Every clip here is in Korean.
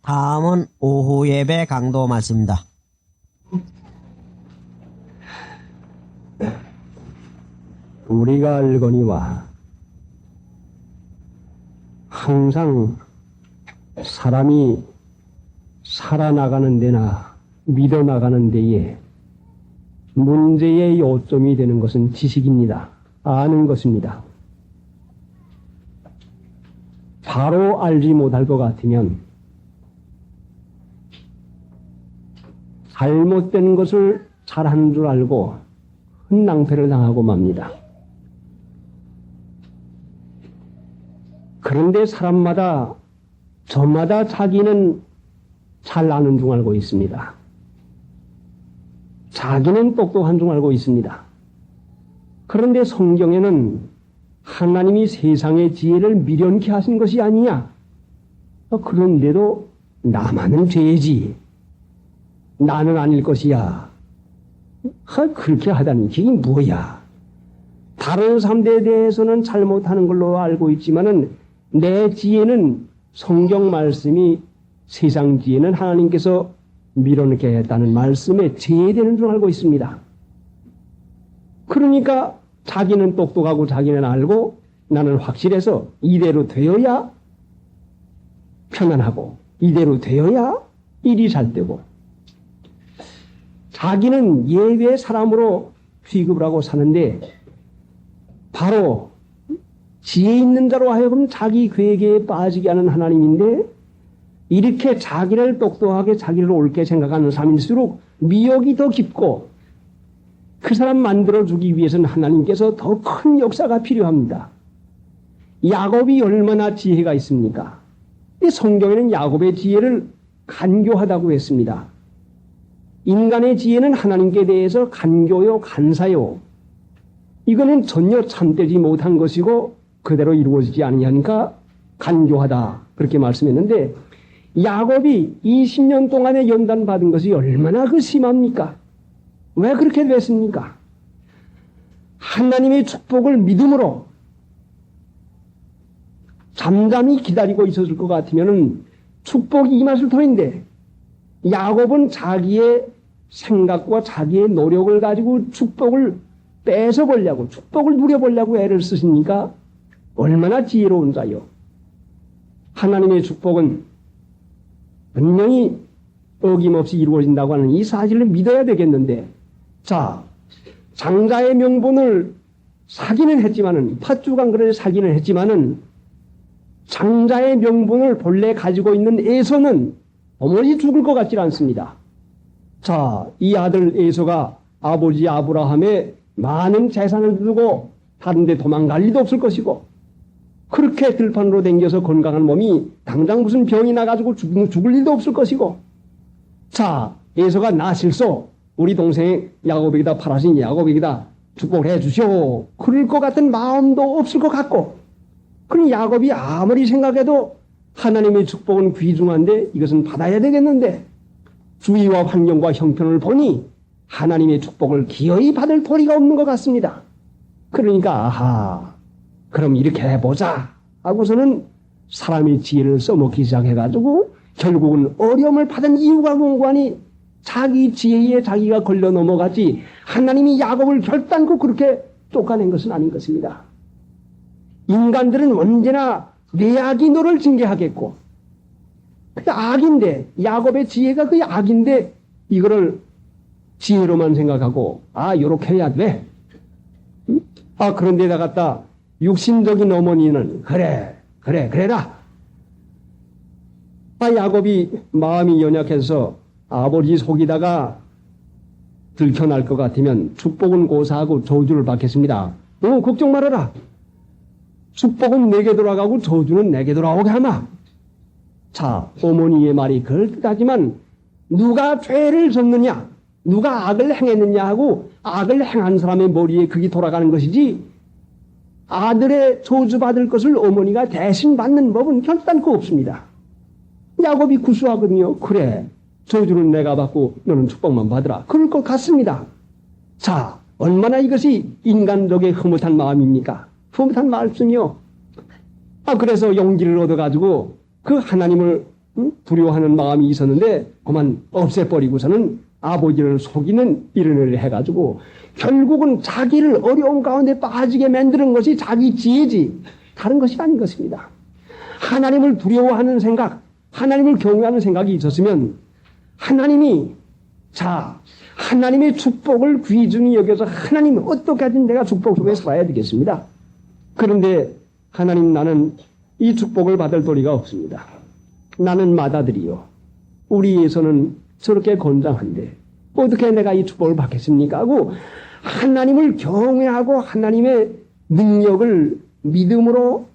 다음은 오후 예배 강도 말씀입니다. 우리가 알거니와 항상 사람이 살아나가는 데나 믿어나가는 데에 문제의 요점이 되는 것은 지식입니다. 아는 것입니다. 바로 알지 못할 것 같으면 잘못된 것을 잘하는 줄 알고 낭패를 당하고 맙니다. 그런데 사람마다 저마다 자기는 잘 아는 줄 알고 있습니다. 자기는 똑똑한 줄 알고 있습니다. 그런데 성경에는 하나님이 세상의 지혜를 미련케 하신 것이 아니냐. 그런데도 나만은 죄지. 나는 아닐 것이야. 그렇게 하다니 이게 뭐야. 다른 사람들에 대해서는 잘못하는 걸로 알고 있지만은 내 지혜는 성경 말씀이 세상 지혜는 하나님께서 밀어넣게 했다는 말씀에 제되는 줄 알고 있습니다. 그러니까 자기는 똑똑하고 자기는 알고 나는 확실해서 이대로 되어야 편안하고 이대로 되어야 일이 잘 되고 자기는 예외 사람으로 취급을 하고 사는데 바로 지혜 있는 자로 하여금 자기 괴계에 빠지게 하는 하나님인데 이렇게 자기를 똑똑하게 자기를 옳게 생각하는 사람일수록 미혹이 더 깊고 그 사람 만들어주기 위해서는 하나님께서 더 큰 역사가 필요합니다. 야곱이 얼마나 지혜가 있습니까? 이 성경에는 야곱의 지혜를 간교하다고 했습니다. 인간의 지혜는 하나님께 대해서 간교요 간사요. 이거는 전혀 참되지 못한 것이고 그대로 이루어지지 않으니까 간교하다 그렇게 말씀했는데 야곱이 20년 동안에 연단받은 것이 얼마나 그 심합니까? 왜 그렇게 됐습니까? 하나님의 축복을 믿음으로 잠잠히 기다리고 있었을 것 같으면 축복이 임했을 터인데 야곱은 자기의 생각과 자기의 노력을 가지고 축복을 뺏어보려고 축복을 누려보려고 애를 쓰시니까 얼마나 지혜로운 자요. 하나님의 축복은 분명히 어김없이 이루어진다고 하는 이 사실을 믿어야 되겠는데 자 장자의 명분을 사기는 했지만은 팥주간 그릇을 사기는 했지만은 장자의 명분을 본래 가지고 있는 에서는 어머니 죽을 것 같지 않습니다. 자, 이 아들 에서가 아버지 아브라함의 많은 재산을 두고 다른 데 도망갈 리도 없을 것이고 그렇게 들판으로 댕겨서 건강한 몸이 당장 무슨 병이 나가지고 죽을 일도 없을 것이고 자, 에서가 나 실소 우리 동생 야곱에게다 팔아신 야곱에게다 축복을 해 주시오. 그럴 것 같은 마음도 없을 것 같고 그럼 야곱이 아무리 생각해도 하나님의 축복은 귀중한데 이것은 받아야 되겠는데 주위와 환경과 형편을 보니 하나님의 축복을 기어이 받을 도리가 없는 것 같습니다. 그러니까 아하 그럼 이렇게 해보자 하고서는 사람의 지혜를 써먹기 시작해가지고 결국은 어려움을 받은 이유가 뭔가니 자기 지혜에 자기가 걸려 넘어갔지 하나님이 야곱을 결단코 그렇게 쫓아낸 것은 아닌 것입니다. 인간들은 언제나 내 악이 너를 징계하겠고 그 악인데 야곱의 지혜가 그 악인데 이거를 지혜로만 생각하고 요렇게 해야 돼. 그런데다 갖다 육신적인 어머니는 그래라. 야곱이 마음이 연약해서 아버지 속이다가 들켜날 것 같으면 축복은 고사하고 저주를 받겠습니다. 걱정 말아라. 축복은 내게 돌아가고 저주는 내게 돌아오게 하마. 자, 어머니의 말이 그럴듯하지만 누가 죄를 졌느냐 누가 악을 행했느냐 하고 악을 행한 사람의 머리에 그게 돌아가는 것이지 아들의 저주받을 것을 어머니가 대신 받는 법은 결단코 없습니다. 야곱이 구수하거든요. 그래 저주는 내가 받고 너는 축복만 받으라. 그럴 것 같습니다. 자, 얼마나 이것이 인간적의 흐뭇한 마음입니까? 흐뭇한 말씀이요. 그래서 용기를 얻어가지고 그 하나님을 두려워하는 마음이 있었는데 그만 없애버리고서는 아버지를 속이는 일을 해가지고 결국은 자기를 어려움 가운데 빠지게 만드는 것이 자기 지혜지 다른 것이 아닌 것입니다. 하나님을 두려워하는 생각, 하나님을 경외하는 생각이 있었으면 하나님의 축복을 귀중히 여겨서 하나님 어떻게 하든 내가 축복 속에 살아야 되겠습니다. 그런데 하나님 나는 이 축복을 받을 도리가 없습니다. 나는 맏아들이요. 우리에서는 저렇게 건장한데 어떻게 내가 이 축복을 받겠습니까? 하고 하나님을 경외하고 하나님의 능력을 믿음으로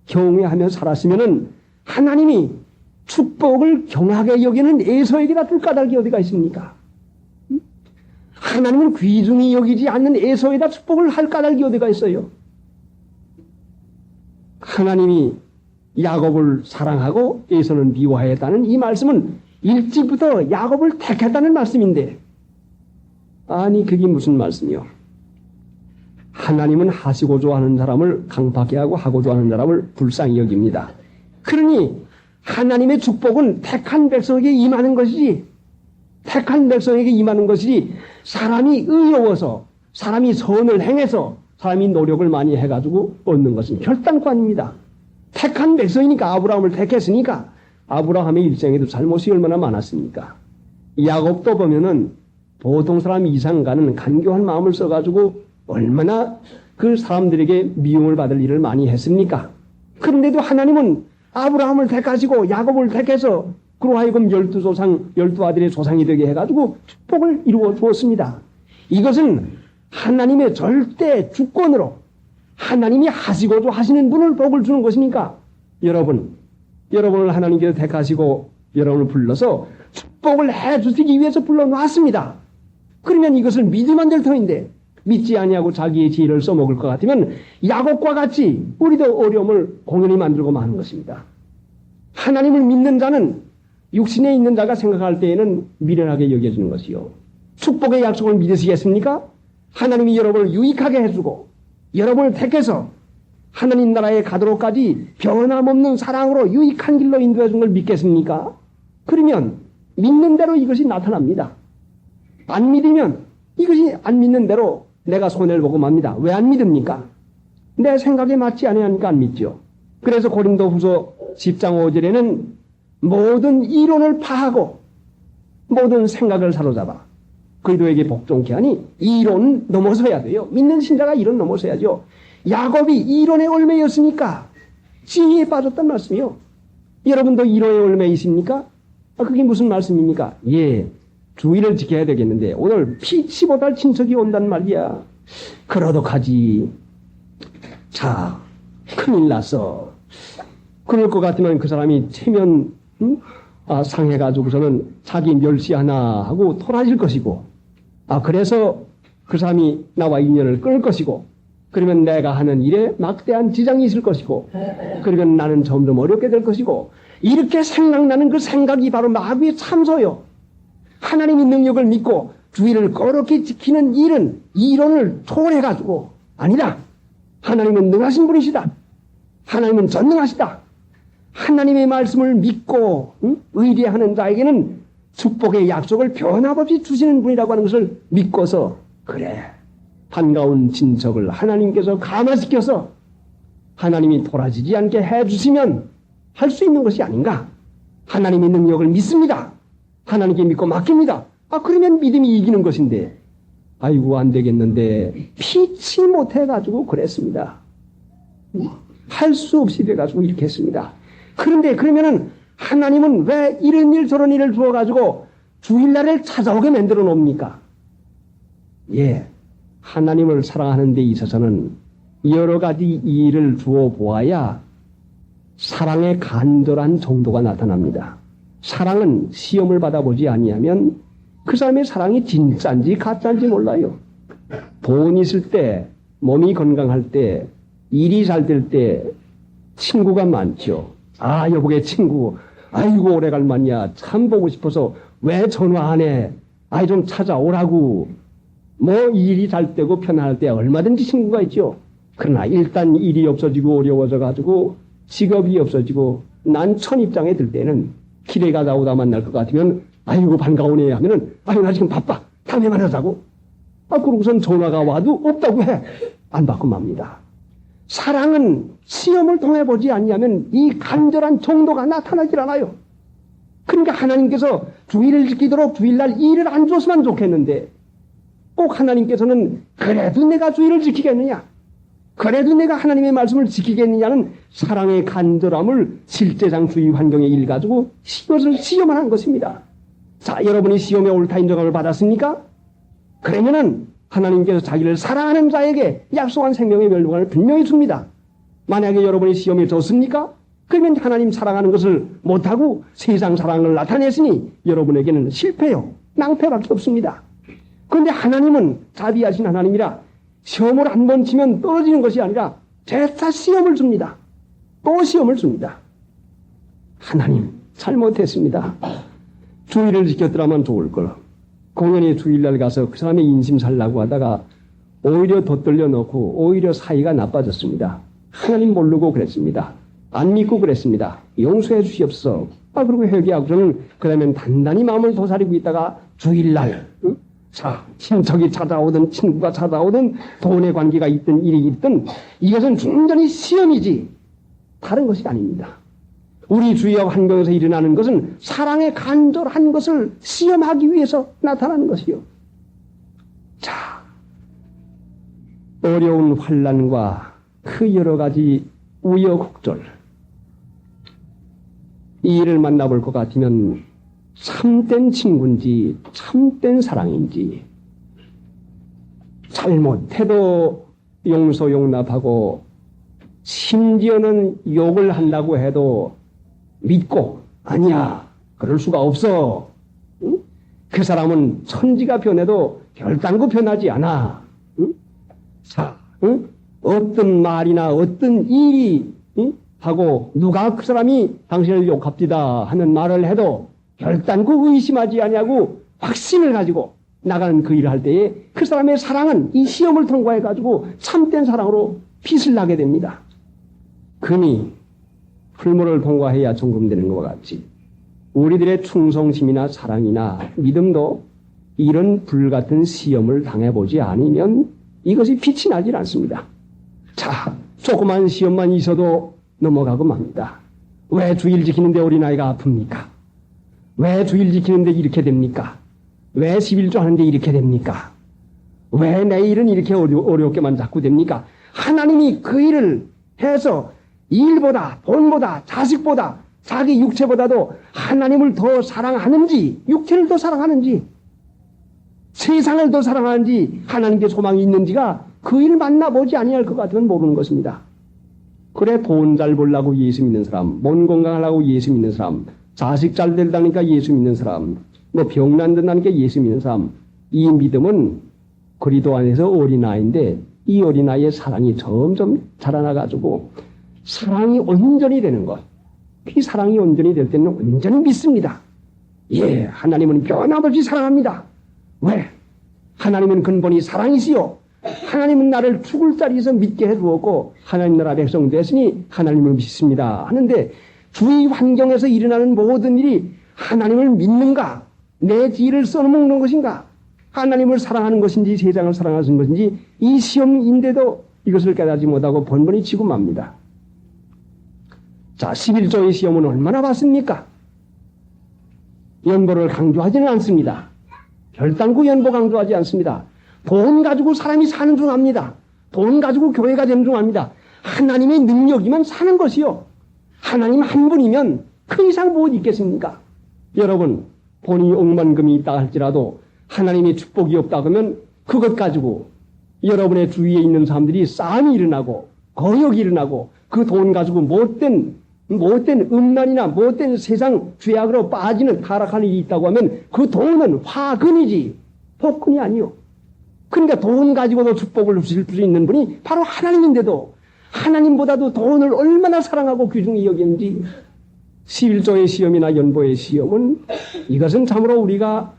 경외하며 살았으면 하나님이 축복을 경하게 여기는 에서에게다 줄 까닭이 어디가 있습니까? 하나님은 귀중히 여기지 않는 에서에다 축복을 할 까닭이 어디가 있어요? 하나님이 야곱을 사랑하고 에서는 미워하였다는 이 말씀은 일찍부터 야곱을 택했다는 말씀인데 아니 그게 무슨 말씀이요? 하나님은 하시고자 하는 사람을 강팍해 하고 하고자 하는 사람을 불쌍히 여깁니다. 그러니 하나님의 축복은 택한 백성에게 임하는 것이지 택한 백성에게 임하는 것이지 사람이 의로워서 사람이 선을 행해서 사람이 노력을 많이 해가지고 얻는 것은 결단코 아닙니다. 택한 백성이니까 아브라함을 택했으니까 아브라함의 일생에도 잘못이 얼마나 많았습니까? 야곱도 보면은 보통 사람 이상 가는 간교한 마음을 써가지고 얼마나 그 사람들에게 미움을 받을 일을 많이 했습니까? 그런데도 하나님은 아브라함을 택하시고 야곱을 택해서 그로 하여금 12조상, 12아들의 조상이 되게 해가지고 축복을 이루어 주었습니다. 이것은 하나님의 절대 주권으로 하나님이 하시고도 하시는 분을 복을 주는 것이니까 여러분을 하나님께서 택하시고 여러분을 불러서 축복을 해주시기 위해서 불러놨습니다. 그러면 이것을 믿으면 될 터인데 믿지 아니하고 자기의 지혜를 써먹을 것 같으면 야곱과 같이 우리도 어려움을 공연히 만들고 마는 것입니다. 하나님을 믿는 자는 육신에 있는 자가 생각할 때에는 미련하게 여겨지는 것이요. 축복의 약속을 믿으시겠습니까? 하나님이 여러분을 유익하게 해주고 여러분을 택해서 하나님 나라에 가도록까지 변함없는 사랑으로 유익한 길로 인도해 준 걸 믿겠습니까? 그러면 믿는 대로 이것이 나타납니다. 안 믿으면 이것이 안 믿는 대로 내가 손해를 보고 맙니다. 왜 안 믿습니까? 내 생각에 맞지 않으니까 안 믿죠. 그래서 고린도후서 10장 5절에는 모든 이론을 파하고 모든 생각을 사로잡아 그리도에게 복종케 하니 이론은 넘어서야 돼요. 믿는 신자가 이론 넘어서야죠. 야곱이 이론에 얽매였으니까 지혜에 빠졌단 말씀이요. 여러분도 이론에 얽매 있습니까? 그게 무슨 말씀입니까? 예, 주의를 지켜야 되겠는데 오늘 피치 못할 친척이 온단 말이야. 그러도하지. 자, 큰일 났어. 그럴 것 같으면 그 사람이 체면 상해가지고서는 자기 멸시하나 하고 토라질 것이고 그래서 그 사람이 나와 인연을 끊을 것이고 그러면 내가 하는 일에 막대한 지장이 있을 것이고 그러면 나는 점점 어렵게 될 것이고 이렇게 생각나는 그 생각이 바로 마귀의 참소요. 하나님의 능력을 믿고 주의를 거룩히 지키는 일은 이론을 초월해가지고 아니다. 하나님은 능하신 분이시다. 하나님은 전능하시다. 하나님의 말씀을 믿고 의뢰하는 자에게는 축복의 약속을 변함없이 주시는 분이라고 하는 것을 믿고서 그래 반가운 친척을 하나님께서 감화시켜서 하나님이 돌아지지 않게 해주시면 할 수 있는 것이 아닌가. 하나님의 능력을 믿습니다. 하나님께 믿고 맡깁니다. 그러면 믿음이 이기는 것인데 아이고 안 되겠는데 피치 못해가지고 그랬습니다. 할 수 없이 돼가지고 이렇게 했습니다. 그런데 그러면은 하나님은 왜 이런 일 저런 일을 주어가지고 주일날을 찾아오게 만들어 놓습니까? 예, 하나님을 사랑하는 데 있어서는 여러 가지 일을 주어 보아야 사랑의 간절한 정도가 나타납니다. 사랑은 시험을 받아보지 아니하면 그 사람의 사랑이 진짜인지 가짜인지 몰라요. 돈 있을 때, 몸이 건강할 때, 일이 잘 될 때 친구가 많죠. 여보게 친구, 아이고 오래간만이야. 참 보고 싶어서 왜 전화 안 해? 좀 찾아오라고. 일이 잘 되고 편안할 때 얼마든지 친구가 있죠. 그러나 일단 일이 없어지고 어려워져 가지고 직업이 없어지고 난천 입장에 들 때는 길에 가다 오다 만날 것 같으면 아이고 반가우네 하면은 아유 나 지금 바빠 다음에 만나자고. 그러고선 전화가 와도 없다고 해. 안 받고 맙니다. 사랑은 시험을 통해 보지 아니하면 이 간절한 정도가 나타나질 않아요. 그러니까 하나님께서 주일을 지키도록 주일날 일을 안 줬으면 좋겠는데 꼭 하나님께서는 그래도 내가 주일을 지키겠느냐, 그래도 내가 하나님의 말씀을 지키겠느냐는 사랑의 간절함을 실제상 주위 환경의 일 가지고 이것을 시험을 한 것입니다. 자, 여러분이 시험에 옳다 인정함을 받았습니까? 그러면은 하나님께서 자기를 사랑하는 자에게 약속한 생명의 멸류관을 분명히 줍니다. 만약에 여러분이 시험에 졌습니까? 그러면 하나님 사랑하는 것을 못하고 세상 사랑을 나타냈으니 여러분에게는 실패요, 낭패밖에 없습니다. 그런데 하나님은 자비하신 하나님이라 시험을 한 번 치면 떨어지는 것이 아니라 재차 시험을 줍니다. 또 시험을 줍니다. 하나님 잘못했습니다. 주일을 지켰더라면 좋을 걸. 공연히 주일날 가서 그 사람의 인심 살라고 하다가 오히려 덧돌려 놓고 오히려 사이가 나빠졌습니다. 하나님 모르고 그랬습니다. 안 믿고 그랬습니다. 용서해 주시옵소서. 그리고 회개하고서는 그러면 단단히 마음을 도사리고 있다가 주일날 자, 친척이 찾아오든 친구가 찾아오든 돈의 관계가 있든 일이 있든 이것은 충분히 시험이지 다른 것이 아닙니다. 우리 주위와 환경에서 일어나는 것은 사랑의 간절한 것을 시험하기 위해서 나타나는 것이요. 자, 어려운 환난과 그 여러 가지 우여곡절, 이 일을 만나볼 것 같으면 참된 친구인지 참된 사랑인지, 잘못해도 용서 용납하고 심지어는 욕을 한다고 해도 믿고 아니야 그럴 수가 없어. 응? 그 사람은 천지가 변해도 별딴 변하지 않아. 응? 자, 응? 어떤 말이나 어떤 일이 하고 누가 그 사람이 당신을 욕합디다 하는 말을 해도 별딴 의심하지 아니하고 확신을 가지고 나가는 그 일을 할 때에 그 사람의 사랑은 이 시험을 통과해 가지고 참된 사랑으로 빛을 나게 됩니다. 금이 풀물을 통과해야 점검되는 것과 같이 우리들의 충성심이나 사랑이나 믿음도 이런 불같은 시험을 당해보지 않으면 이것이 빛이 나질 않습니다. 자, 조그만 시험만 있어도 넘어가고 맙니다. 왜 주일 지키는데 어린아이가 아픕니까? 왜 주일 지키는데 이렇게 됩니까? 왜 11조 하는데 이렇게 됩니까? 왜 내일은 이렇게 어렵게만 자꾸 됩니까? 하나님이 그 일을 해서 일보다 돈보다 자식보다 자기 육체보다도 하나님을 더 사랑하는지 육체를 더 사랑하는지 세상을 더 사랑하는지 하나님께 소망이 있는지가 그 일을 만나보지 아니할 것 같으면 모르는 것입니다. 그래 돈 잘 벌라고 예수 믿는 사람, 몸 건강하려고 예수 믿는 사람, 자식 잘 된다니까 예수 믿는 사람, 뭐 병 난다니까 예수 믿는 사람, 이 믿음은 그리스도 안에서 어린아이인데 이 어린아이의 사랑이 점점 자라나가지고 사랑이 온전히 되는 것. 이 사랑이 온전히 될 때는 온전히 믿습니다. 예, 하나님은 변함없이 사랑합니다. 왜? 하나님은 근본이 사랑이시요. 하나님은 나를 죽을 자리에서 믿게 해주었고 하나님 나라 백성 됐으니 하나님을 믿습니다 하는데 주위 환경에서 일어나는 모든 일이 하나님을 믿는가? 내 지혜를 써먹는 것인가? 하나님을 사랑하는 것인지 세상을 사랑하는 것인지 이 시험인데도 이것을 깨닫지 못하고 번번이 지고 맙니다. 자, 11조의 시험은 얼마나 받습니까? 연보를 강조하지는 않습니다. 별당구 연보 강조하지 않습니다. 돈 가지고 사람이 사는 줄 압니다. 돈 가지고 교회가 되는 줄 압니다. 하나님의 능력이면 사는 것이요. 하나님 한 분이면 그 이상 무엇 있겠습니까? 여러분, 돈이 억만금이 있다 할지라도 하나님의 축복이 없다 그러면 그것 가지고 여러분의 주위에 있는 사람들이 싸움이 일어나고 거역이 일어나고 그 돈 가지고 못된 음란이나 못된 세상 죄악으로 빠지는 타락하는 일이 있다고 하면 그 돈은 화근이지 복근이 아니요. 그러니까 돈 가지고도 축복을 주실 수 있는 분이 바로 하나님인데도 하나님보다도 돈을 얼마나 사랑하고 귀중히 여기는지 11조의 시험이나 연보의 시험은 이것은 참으로 우리가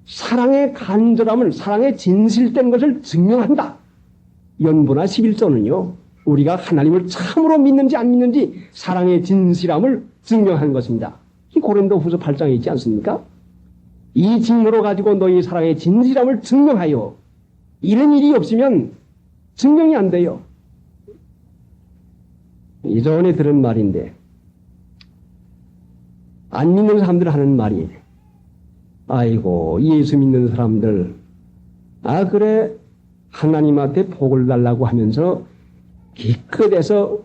사랑의 간절함을 사랑의 진실된 것을 증명한다. 연보나 11조는요. 우리가 하나님을 참으로 믿는지 안 믿는지 사랑의 진실함을 증명하는 것입니다. 이 고린도후서 8장에 있지 않습니까? 이 직무로 가지고 너희 사랑의 진실함을 증명하여 이런 일이 없으면 증명이 안 돼요. 이전에 들은 말인데 안 믿는 사람들 하는 말이 아이고 예수 믿는 사람들 그래 하나님한테 복을 달라고 하면서 기껏해서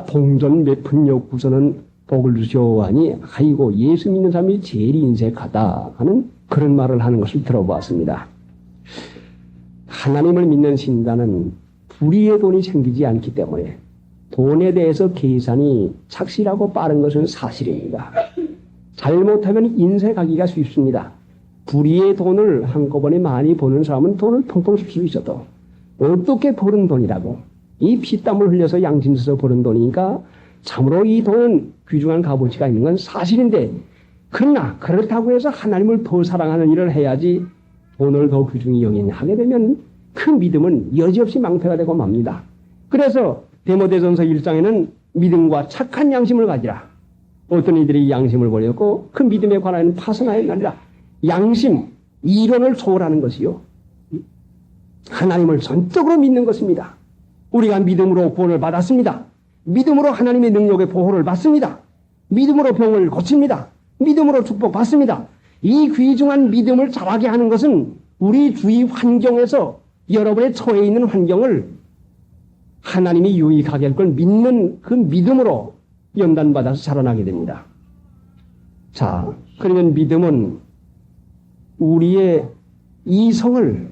동전 몇 푼 엮고서는 복을 주시오 하니 아이고 예수 믿는 사람이 제일 인색하다 하는 그런 말을 하는 것을 들어보았습니다. 하나님을 믿는 신자는 불의의 돈이 생기지 않기 때문에 돈에 대해서 계산이 착실하고 빠른 것은 사실입니다. 잘못하면 인색하기가 쉽습니다. 불의의 돈을 한꺼번에 많이 버는 사람은 돈을 펑펑 쓸 수 있어도 어떻게 버는 돈이라고 이 피땀을 흘려서 양심에서 버는 돈이니까 참으로 이 돈은 귀중한 값어치가 있는 건 사실인데 그러나 그렇다고 해서 하나님을 더 사랑하는 일을 해야지 돈을 더 귀중히 여기하게 되면 그 믿음은 여지없이 망패가 되고 맙니다. 그래서 디모데전서 1장에는 믿음과 착한 양심을 가지라. 어떤 이들이 양심을 버렸고 그 믿음에 관하여는 파선하였느니라. 양심, 이론을 초월하는 것이요. 하나님을 전적으로 믿는 것입니다. 우리가 믿음으로 구원을 받았습니다. 믿음으로 하나님의 능력의 보호를 받습니다. 믿음으로 병을 고칩니다. 믿음으로 축복받습니다. 이 귀중한 믿음을 자라게 하는 것은 우리 주위 환경에서 여러분의 처해 있는 환경을 하나님이 유익하게 할 걸 믿는 그 믿음으로 연단받아서 자라나게 됩니다. 자, 그러면 믿음은 우리의 이성을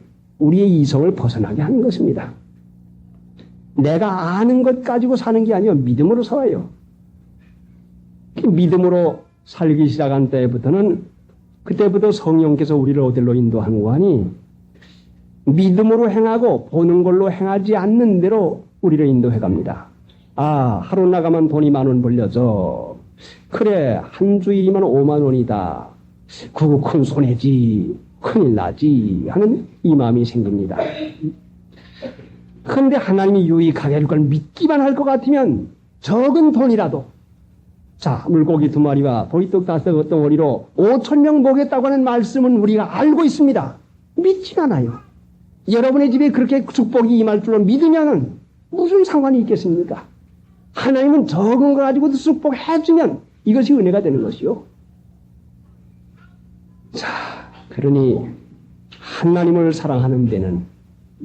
벗어나게 하는 것입니다. 내가 아는 것 가지고 사는 게 아니요 믿음으로 살아요. 믿음으로 살기 시작한 그때부터 성령께서 우리를 어디로 인도하는 거니 믿음으로 행하고 보는 걸로 행하지 않는 대로 우리를 인도해 갑니다. 하루 나가면 돈이 10,000원 벌려져. 그래, 한 주일이면 50,000원이다. 그거 큰 손해지. 큰일 나지. 하는 이 마음이 생깁니다. 그런데 하나님이 유익하게 할 걸 믿기만 할 것 같으면 적은 돈이라도 물고기 2마리와 보리떡 5덩어리로 5,000명 먹였다고 하는 말씀은 우리가 알고 있습니다. 믿지 않아요. 여러분의 집에 그렇게 축복이 임할 줄로 믿으면 무슨 상관이 있겠습니까? 하나님은 적은 거 가지고도 축복해주면 이것이 은혜가 되는 것이요. 그러니 하나님을 사랑하는 데는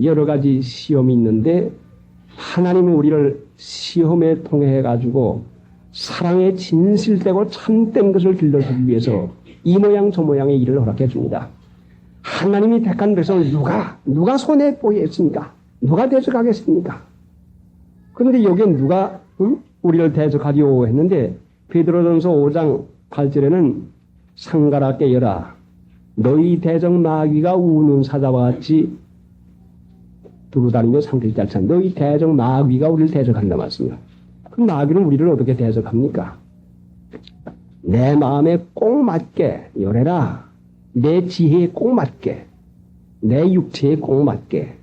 여러 가지 시험이 있는데 하나님은 우리를 시험에 통해 가지고 사랑의 진실되고 참된 것을 길러주기 위해서 이 모양 저 모양의 일을 허락해 줍니다. 하나님이 택한 백성을 누가 손에 보였습니까? 누가 대적하겠습니까? 그런데 여기에 누가 우리를 대적하리오 했는데 베드로전서 5장 8절에는 상가라 깨어라 너희 대적 마귀가 우는 사자와 같이 두루다니며 상길 짤찬 너희 대적 마귀가 우리를 대적한다 말씀이야. 그 마귀는 우리를 어떻게 대적합니까? 내 마음에 꼭 맞게 열해라. 내 지혜에 꼭 맞게 내 육체에 꼭 맞게.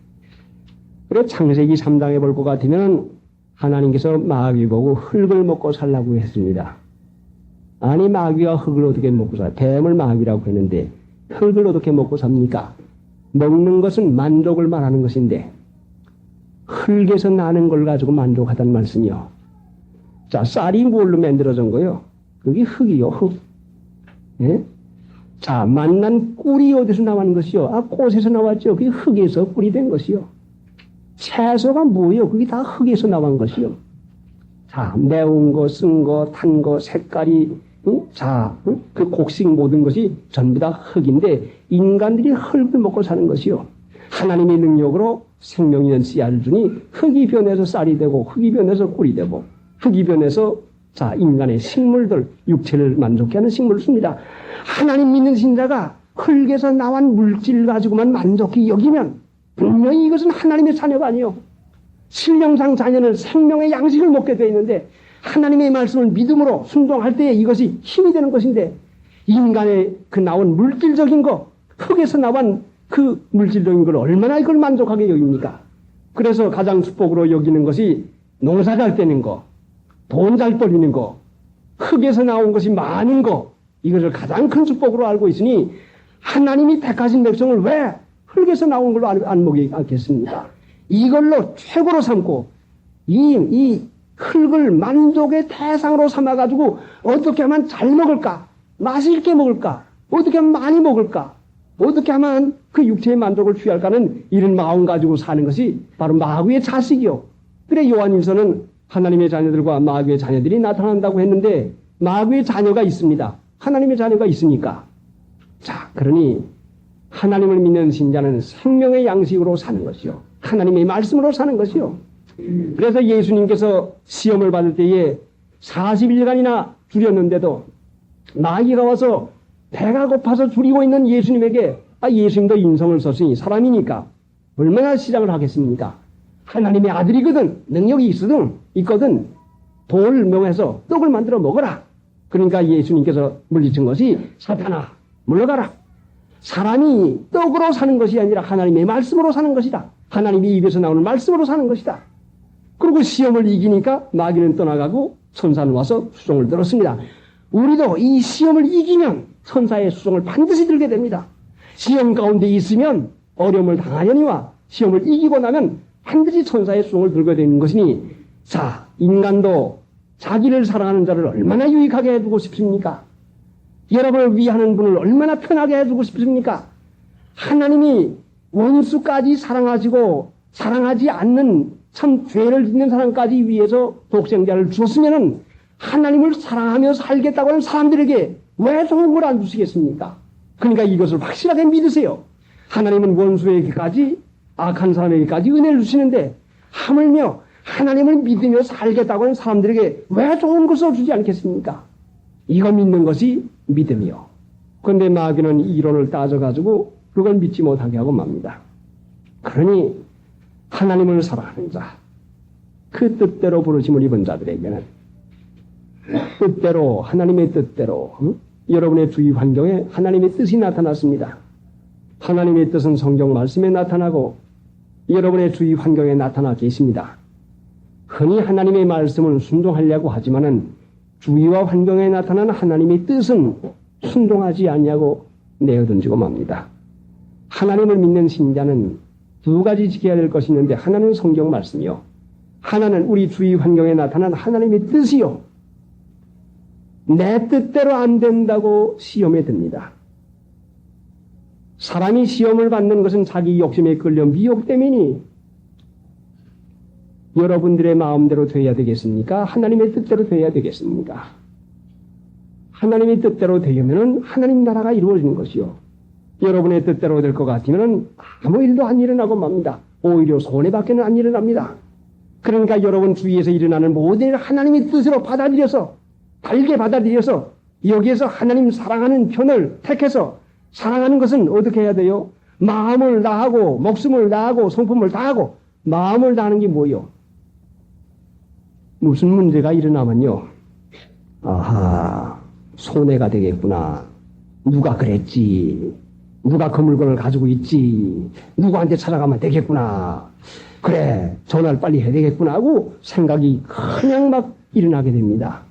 그래 창세기 3장에 볼 것 같으면 하나님께서 마귀 보고 흙을 먹고 살라고 했습니다. 아니 마귀가 흙을 어떻게 먹고 살아? 뱀을 마귀라고 했는데 흙을 어떻게 먹고 삽니까? 먹는 것은 만족을 말하는 것인데 흙에서 나는 걸 가지고 만족하다는 말씀이요. 쌀이 뭘로 만들어진 거요? 그게 흙이요, 흙. 예? 만난 꿀이 어디서 나온 것이요? 꽃에서 나왔죠. 그게 흙에서 꿀이 된 것이요. 채소가 뭐요? 그게 다 흙에서 나온 것이요. 매운 거, 쓴 거, 탄 거, 색깔이, 그 곡식 모든 것이 전부 다 흙인데 인간들이 흙을 먹고 사는 것이요. 하나님의 능력으로 생명 있는 씨앗을 주니 흙이 변해서 쌀이 되고 흙이 변해서 꿀이 되고 흙이 변해서 인간의 식물들, 육체를 만족해 하는 식물을 씁니다. 하나님 믿는 신자가 흙에서 나온 물질 가지고만 만족히 여기면 분명히 이것은 하나님의 자녀가 아니요. 신령상 자녀는 생명의 양식을 먹게 되어 있는데 하나님의 말씀을 믿음으로 순종할 때에 이것이 힘이 되는 것인데 인간의 그 나온 물질적인 거, 흙에서 나온 그 물질적인 걸 얼마나 이걸 만족하게 여깁니까? 그래서 가장 축복으로 여기는 것이 농사 잘 되는 거, 돈 잘 벌리는 거, 흙에서 나온 것이 많은 거, 이것을 가장 큰 축복으로 알고 있으니 하나님이 택하신 백성을 왜 흙에서 나온 걸로 안 먹이 않겠습니까? 이걸로 최고로 삼고 이 흙을 만족의 대상으로 삼아가지고 어떻게 하면 잘 먹을까? 맛있게 먹을까? 어떻게 하면 많이 먹을까? 어떻게 하면 그 육체의 만족을 취할까는 이런 마음 가지고 사는 것이 바로 마귀의 자식이요. 그래 요한일서는 하나님의 자녀들과 마귀의 자녀들이 나타난다고 했는데 마귀의 자녀가 있습니다. 하나님의 자녀가 있으니까. 자, 그러니 하나님을 믿는 신자는 생명의 양식으로 사는 것이요. 하나님의 말씀으로 사는 것이요. 그래서 예수님께서 시험을 받을 때에 40일간이나 줄였는데도 마귀가 와서 배가 고파서 줄이고 있는 예수님에게 예수님도 인성을 썼으니 사람이니까 얼마나 시장을 하겠습니까? 하나님의 아들이거든 능력이 있거든 돌을 명해서 떡을 만들어 먹어라. 그러니까 예수님께서 물리친 것이 사탄아 물러가라. 사람이 떡으로 사는 것이 아니라 하나님의 말씀으로 사는 것이다. 하나님의 입에서 나오는 말씀으로 사는 것이다. 그리고 시험을 이기니까 마귀는 떠나가고 천사는 와서 수종을 들었습니다. 우리도 이 시험을 이기면 천사의 수종을 반드시 들게 됩니다. 시험 가운데 있으면 어려움을 당하려니와 시험을 이기고 나면 반드시 천사의 수종을 들게 되는 것이니 자, 인간도 자기를 사랑하는 자를 얼마나 유익하게 해주고 싶습니까? 여러분을 위하는 분을 얼마나 편하게 해주고 싶습니까? 하나님이 원수까지 사랑하시고 사랑하지 않는 참 죄를 짓는 사람까지 위해서 독생자를 주었으면은 하나님을 사랑하며 살겠다고 하는 사람들에게 왜 좋은 걸 안 주시겠습니까? 그러니까 이것을 확실하게 믿으세요. 하나님은 원수에게까지 악한 사람에게까지 은혜를 주시는데 하물며 하나님을 믿으며 살겠다고 하는 사람들에게 왜 좋은 것을 주지 않겠습니까? 이거 믿는 것이 믿음이요. 그런데 마귀는 이론을 따져가지고 그걸 믿지 못하게 하고 맙니다. 그러니 하나님을 사랑하는 자, 그 뜻대로 부르심을 입은 자들에게는 뜻대로 하나님의 뜻대로 여러분의 주위 환경에 하나님의 뜻이 나타났습니다. 하나님의 뜻은 성경 말씀에 나타나고 여러분의 주위 환경에 나타나 계십니다. 흔히 하나님의 말씀은 순종하려고 하지만은 주위와 환경에 나타난 하나님의 뜻은 순종하지 않냐고 내어던지고 맙니다. 하나님을 믿는 신자는 두 가지 지켜야 될 것이 있는데 하나는 성경 말씀이요. 하나는 우리 주위 환경에 나타난 하나님의 뜻이요. 내 뜻대로 안 된다고 시험에 듭니다. 사람이 시험을 받는 것은 자기 욕심에 끌려 미혹 때문이니 여러분들의 마음대로 돼야 되겠습니까? 하나님의 뜻대로 돼야 되겠습니까? 하나님의 뜻대로 되려면 하나님 나라가 이루어지는 것이요. 여러분의 뜻대로 될 것 같으면 아무 일도 안 일어나고 맙니다. 오히려 손해밖에는 안 일어납니다. 그러니까 여러분 주위에서 일어나는 모든 일을 하나님의 뜻으로 받아들여서 달게 받아들여서 여기에서 하나님 사랑하는 편을 택해서 사랑하는 것은 어떻게 해야 돼요? 마음을 다하고 목숨을 다하고 성품을 다하고 마음을 다하는 게 뭐예요? 무슨 문제가 일어나면요. 아하, 손해가 되겠구나. 누가 그랬지. 누가 그 물건을 가지고 있지. 누구한테 찾아가면 되겠구나. 그래, 전화를 빨리 해야 되겠구나 하고 생각이 그냥 막 일어나게 됩니다.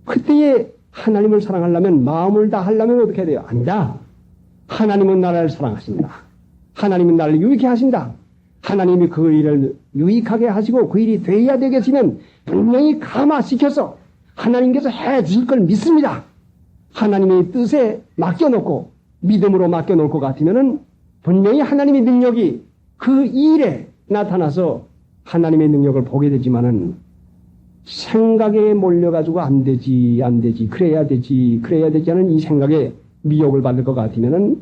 그때에 하나님을 사랑하려면 마음을 다하려면 어떻게 해야 돼요? 아니다. 하나님은 나를 사랑하신다. 하나님은 나를 유익해 하신다. 하나님이 그 일을 유익하게 하시고 그 일이 되어야 되겠으면 분명히 감화시켜서 하나님께서 해 주실 걸 믿습니다. 하나님의 뜻에 맡겨놓고 믿음으로 맡겨놓을 것 같으면은 분명히 하나님의 능력이 그 일에 나타나서 하나님의 능력을 보게 되지만은 생각에 몰려가지고 안 되지, 그래야 되지 하는 이 생각에 미혹을 받을 것 같으면은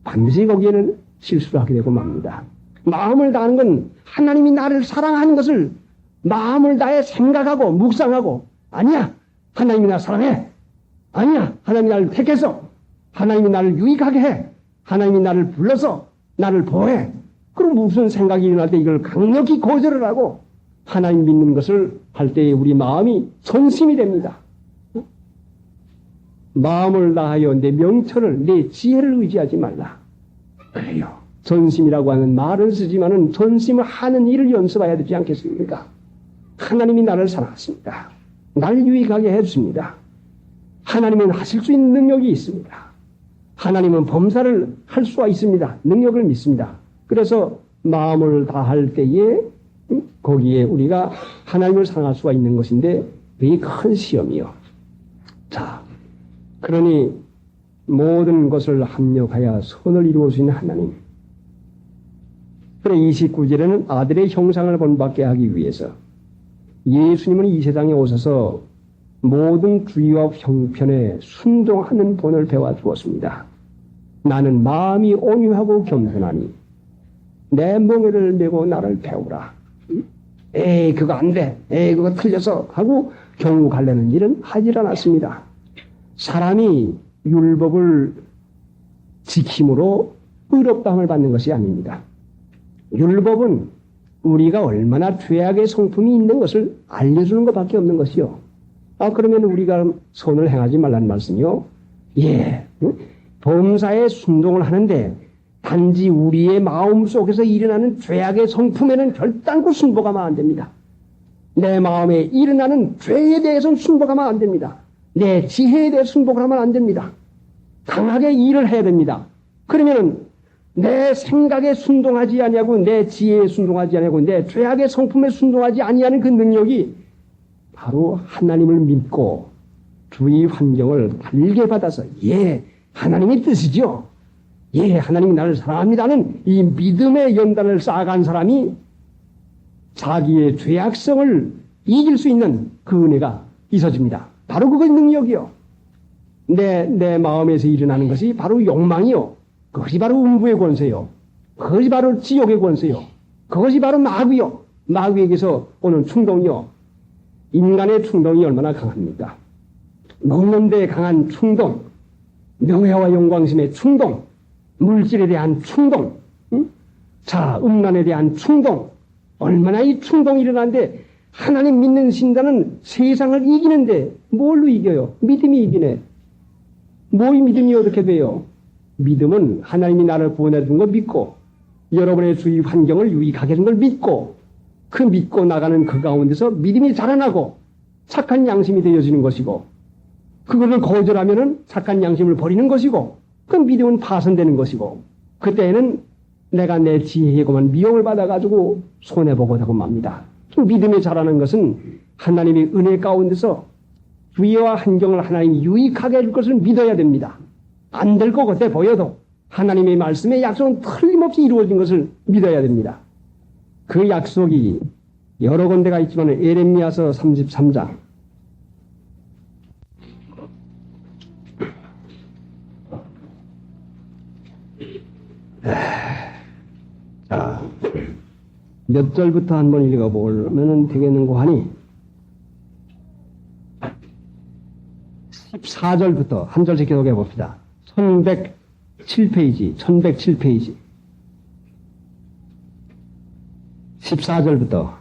반드시 거기에는 실수를 하게 되고 맙니다. 마음을 다하는 건 하나님이 나를 사랑하는 것을 마음을 다해 생각하고 묵상하고 아니야, 하나님이 나를 사랑해. 아니야, 하나님이 나를 택해서 하나님이 나를 유익하게 해. 하나님이 나를 불러서 나를 보호해. 그럼 무슨 생각이 일어날 때 이걸 강력히 거절을 하고 하나님 믿는 것을 할 때에 우리 마음이 전심이 됩니다. 마음을 다하여 내 명철을, 내 지혜를 의지하지 말라. 그래요. 전심이라고 하는 말을 쓰지만은 전심을 하는 일을 연습해야 되지 않겠습니까? 하나님이 나를 사랑하십니다. 나를 유익하게 해주십니다. 하나님은 하실 수 있는 능력이 있습니다. 하나님은 범사를 할 수가 있습니다. 능력을 믿습니다. 그래서 마음을 다할 때에 거기에 우리가 하나님을 사랑할 수가 있는 것인데 그게 큰 시험이요. 자, 그러니 모든 것을 합력하여 선을 이루어 수 있는 하나님. 그래 29절에는 아들의 형상을 본받게 하기 위해서 예수님은 이 세상에 오셔서 모든 주의와 형편에 순종하는 본을 배워 주었습니다. 나는 마음이 온유하고 겸손하니 내 멍에를 메고 나를 배우라. 에이 그거 안 돼. 에이 그거 틀려서 하고 경고하려는 일은 하질 않았습니다. 사람이 율법을 지킴으로 의롭다함을 받는 것이 아닙니다. 율법은 우리가 얼마나 죄악의 성품이 있는 것을 알려주는 것밖에 없는 것이요. 그러면 우리가 선을 행하지 말라는 말씀이요. 예, 범사에 순종을 하는데 단지 우리의 마음 속에서 일어나는 죄악의 성품에는 결단코 순복하면 안 됩니다. 내 마음에 일어나는 죄에 대해서는 순복하면 안 됩니다. 내 지혜에 대해서 순복하면 안 됩니다. 강하게 일을 해야 됩니다. 그러면 내 생각에 순종하지 아니하고 내 지혜에 순종하지 아니하고 내 죄악의 성품에 순종하지 아니하는 그 능력이 바로 하나님을 믿고 주위 환경을 달게 받아서 예 하나님의 뜻이죠. 예 하나님이 나를 사랑합니다는 이 믿음의 연단을 쌓아간 사람이 자기의 죄악성을 이길 수 있는 그 은혜가 있어집니다. 바로 그것이 능력이요. 내 마음에서 일어나는 것이 바로 욕망이요. 그것이 바로 음부의 권세요. 그것이 바로 지옥의 권세요. 그것이 바로 마귀요. 마귀에게서 오는 충동이요. 인간의 충동이 얼마나 강합니까? 먹는 데 강한 충동, 명예와 영광심의 충동, 물질에 대한 충동, 자, 음란에 대한 충동, 얼마나 이 충동이 일어나는데 하나님 믿는 신자는 세상을 이기는데 뭘로 이겨요? 믿음이 이기네. 뭐이 믿음이 어떻게 돼요? 믿음은 하나님이 나를 구원해 준 거 믿고 여러분의 주위 환경을 유익하게 해준 걸 믿고 그 믿고 나가는 그 가운데서 믿음이 자라나고 착한 양심이 되어지는 것이고 그것을 거절하면은 착한 양심을 버리는 것이고 그 믿음은 파손되는 것이고 그때에는 내가 내 지혜에고만 미움을 받아가지고 손해보고 하고 맙니다. 믿음이 자라는 것은 하나님의 은혜 가운데서 주위와 환경을 하나님이 유익하게 해줄 것을 믿어야 됩니다. 안 될 것 같아 보여도 하나님의 말씀의 약속은 틀림없이 이루어진 것을 믿어야 됩니다. 그 약속이 여러 군데가 있지만 에레미야서 33장 자, 몇 절부터 한번 읽어보면 되겠는고 하니 14절부터 한 절씩 계속해 봅시다. 1107페이지 14절부터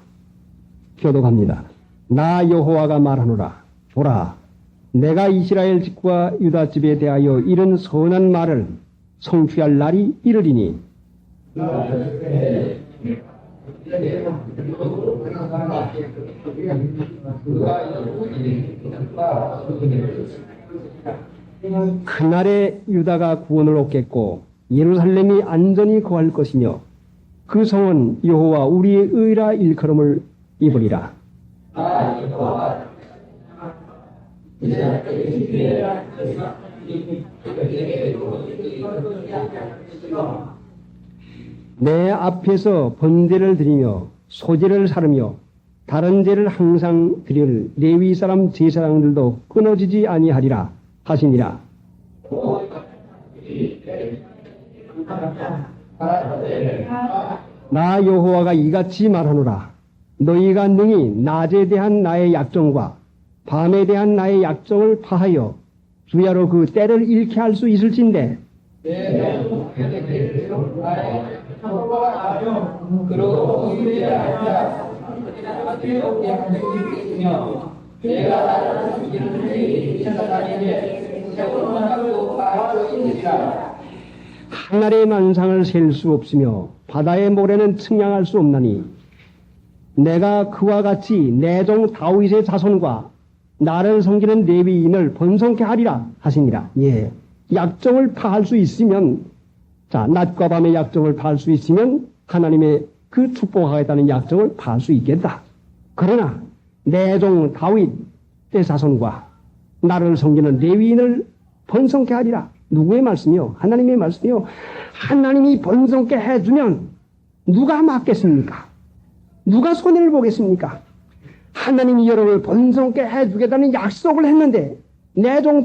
교독합니다. 나 여호와가 말하노라. 보라, 내가 이스라엘 집과 유다 집에 대하여 이런 선한 말을 성취할 날이 이르리니 그날에 유다가 구원을 얻겠고 예루살렘이 안전히 거할 것이며 그 성은 여호와 우리의 의라 일컬음을 입으리라. 내 앞에서 번제를 드리며 소제를 사르며 다른 제를 항상 드릴 레위 사람 제사장들도 끊어지지 아니하리라 하시니라. 나 여호와가 이같이 말하노라. 너희가 능히 낮에 대한 나의 약정과 밤에 대한 나의 약정을 파하여 주야로 그 때를 잃게 할 수 있을진데 하늘의 만상을 셀 수 없으며 바다의 모래는 측량할 수 없나니 내가 그와 같이 내 종 다윗의 자손과 나를 섬기는 레위인을 번성케 하리라 하시니라. 예. 약정을 파할 수 있으면, 자, 낮과 밤의 약정을 파할 수 있으면 하나님의 그 축복하겠다는 약정을 파할 수 있겠다. 그러나 내 종 다윗 의 자손과 나를 섬기는 레위인을 번성케 하리라. 누구의 말씀이요? 하나님의 말씀이요. 하나님이 번성케 해주면 누가 막겠습니까? 누가 손해를 보겠습니까? 하나님이 여러분을 번성케 해주겠다는 약속을 했는데 내 종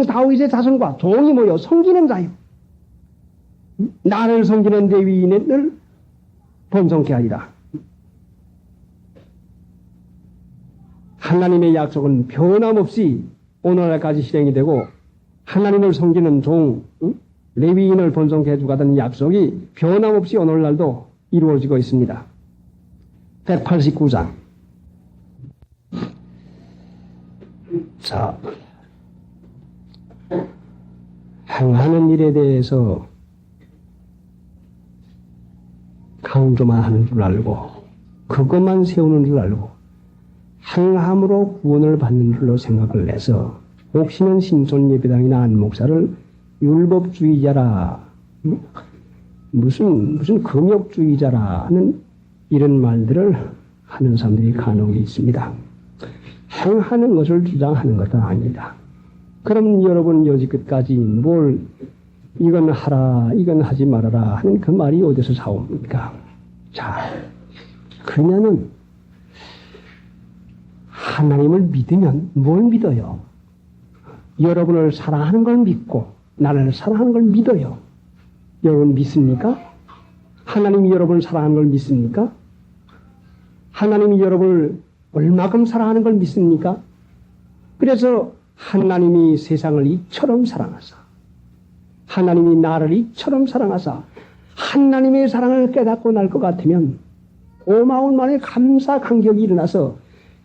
다윗의 자손과 종이 모여 섬기는 자요. 나를 섬기는 레위인을 번성케 하리라. 하나님의 약속은 변함없이 오늘날까지 실행이 되고 하나님을 섬기는 종 레위인을 번성케 해주겠다는 약속이 변함없이 오늘날도 이루어지고 있습니다. 189장. 자, 행하는 일에 대해서 강조만 하는 줄 알고 그것만 세우는 줄 알고 행함으로 구원을 받는 줄로 생각을 해서 옥신은 신촌 예배당이나 안 목사를 율법주의자라 무슨 금욕주의자라 하는 이런 말들을 하는 사람들이 간혹 있습니다. 행하는 것을 주장하는 것은 아니다. 그럼 여러분 여지껏까지 뭘 이건 하라 이건 하지 말아라 하는 그 말이 어디서 사옵니까? 자, 그러면은 하나님을 믿으면 뭘 믿어요? 여러분을 사랑하는 걸 믿고 나를 사랑하는 걸 믿어요. 여러분 믿습니까? 하나님이 여러분을 사랑하는 걸 믿습니까? 하나님이 여러분을 얼마큼 사랑하는 걸 믿습니까? 그래서 하나님이 세상을 이처럼 사랑하사 하나님이 나를 이처럼 사랑하사 하나님의 사랑을 깨닫고 날 것 같으면 고마운 마음에 감사 감격이 일어나서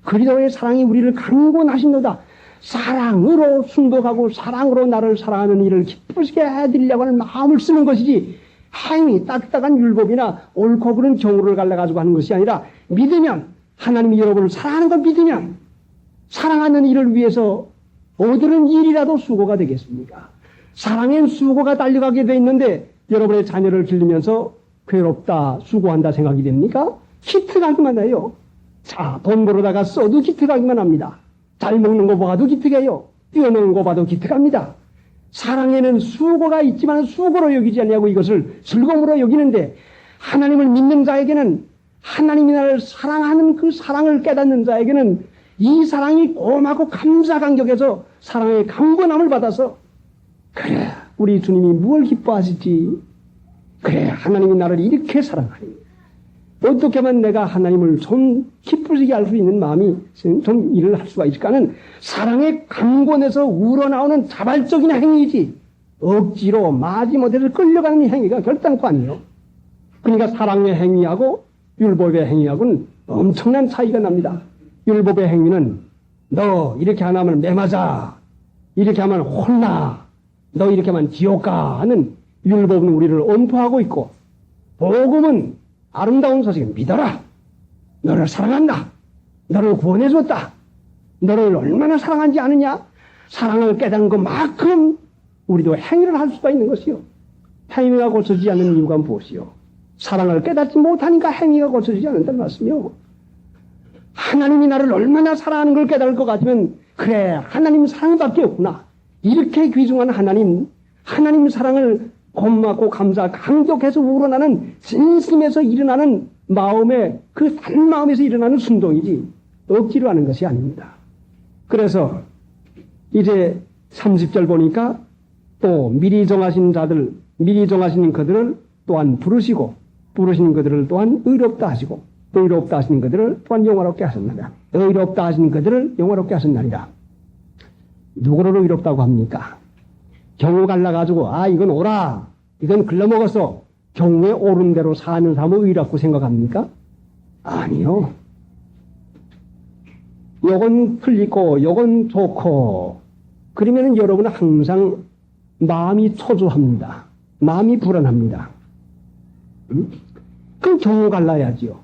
그리스도의 사랑이 우리를 강권하신도다. 사랑으로 순복하고 사랑으로 나를 사랑하는 일을 기쁘시게 해드리려고 하는 마음을 쓰는 것이지 행위 딱딱한 율법이나 옳고 그른 경우를 갈라가지고 하는 것이 아니라 믿으면 하나님이 여러분을 사랑하는 걸 믿으면 사랑하는 일을 위해서 어디는 일이라도 수고가 되겠습니까? 사랑엔 수고가 달려가게 돼 있는데 여러분의 자녀를 기르면서 괴롭다 수고한다 생각이 됩니까? 기특하기만 해요. 자, 돈 벌어다가 써도 기특하기만 합니다. 잘 먹는 거 봐도 기특해요. 뛰어노는 거 봐도 기특합니다. 사랑에는 수고가 있지만 수고로 여기지 않냐고 이것을 즐거움으로 여기는데 하나님을 믿는 자에게는 하나님이 나를 사랑하는 그 사랑을 깨닫는 자에게는 이 사랑이 고맙고 감사 감격해서 사랑의 강권함을 받아서 그래 우리 주님이 무엇을 기뻐하실지 그래 하나님이 나를 이렇게 사랑하니 어떻게 하면 내가 하나님을 좀 기쁘시게 할 수 있는 마음이 좀 일을 할 수가 있을까는 사랑의 강권에서 우러나오는 자발적인 행위이지 억지로 마지못해서 끌려가는 행위가 결단코 아니에요. 그러니까 사랑의 행위하고 율법의 행위하고는 엄청난 차이가 납니다. 율법의 행위는 너 이렇게 안 하면 매맞아 이렇게 하면 혼나 너 이렇게 하면 지옥 가 하는 율법은 우리를 엄포하고 있고 복음은 아름다운 소식을 믿어라. 너를 사랑한다. 너를 구원해줬다. 너를 얼마나 사랑한지 아느냐? 사랑을 깨닫는 것만큼 우리도 행위를 할 수가 있는 것이요. 행위가 고쳐지지 않는 이유가 무엇이요? 사랑을 깨닫지 못하니까 행위가 고쳐지지 않는다는 말씀이요. 하나님이 나를 얼마나 사랑하는 걸 깨달을 것 같으면 그래 하나님 사랑밖에 없구나. 이렇게 귀중한 하나님 사랑을 고맙고 감사 감격해서 우러나는 진심에서 일어나는 마음의 그 단 마음에서 일어나는 순종이지 억지로 하는 것이 아닙니다. 그래서 이제 30절 보니까 또 미리 정하신 자들 미리 정하신 그들을 또한 부르시고 부르신 그들을 또한 의롭다 하시고 의롭다 하시는 그들을 또한 영화롭게 하셨느니라. 의롭다 하시는 그들을 영화롭게 하셨느니라. 누구를 의롭다고 합니까? 경우 갈라가지고 이건 오라 이건 글러먹어서 경우에 옳은 대로 사는 사람을 의롭다고 생각합니까? 아니요. 요건 틀리고 요건 좋고 그러면 여러분은 항상 마음이 초조합니다. 마음이 불안합니다. 그럼 경우 갈라야지요.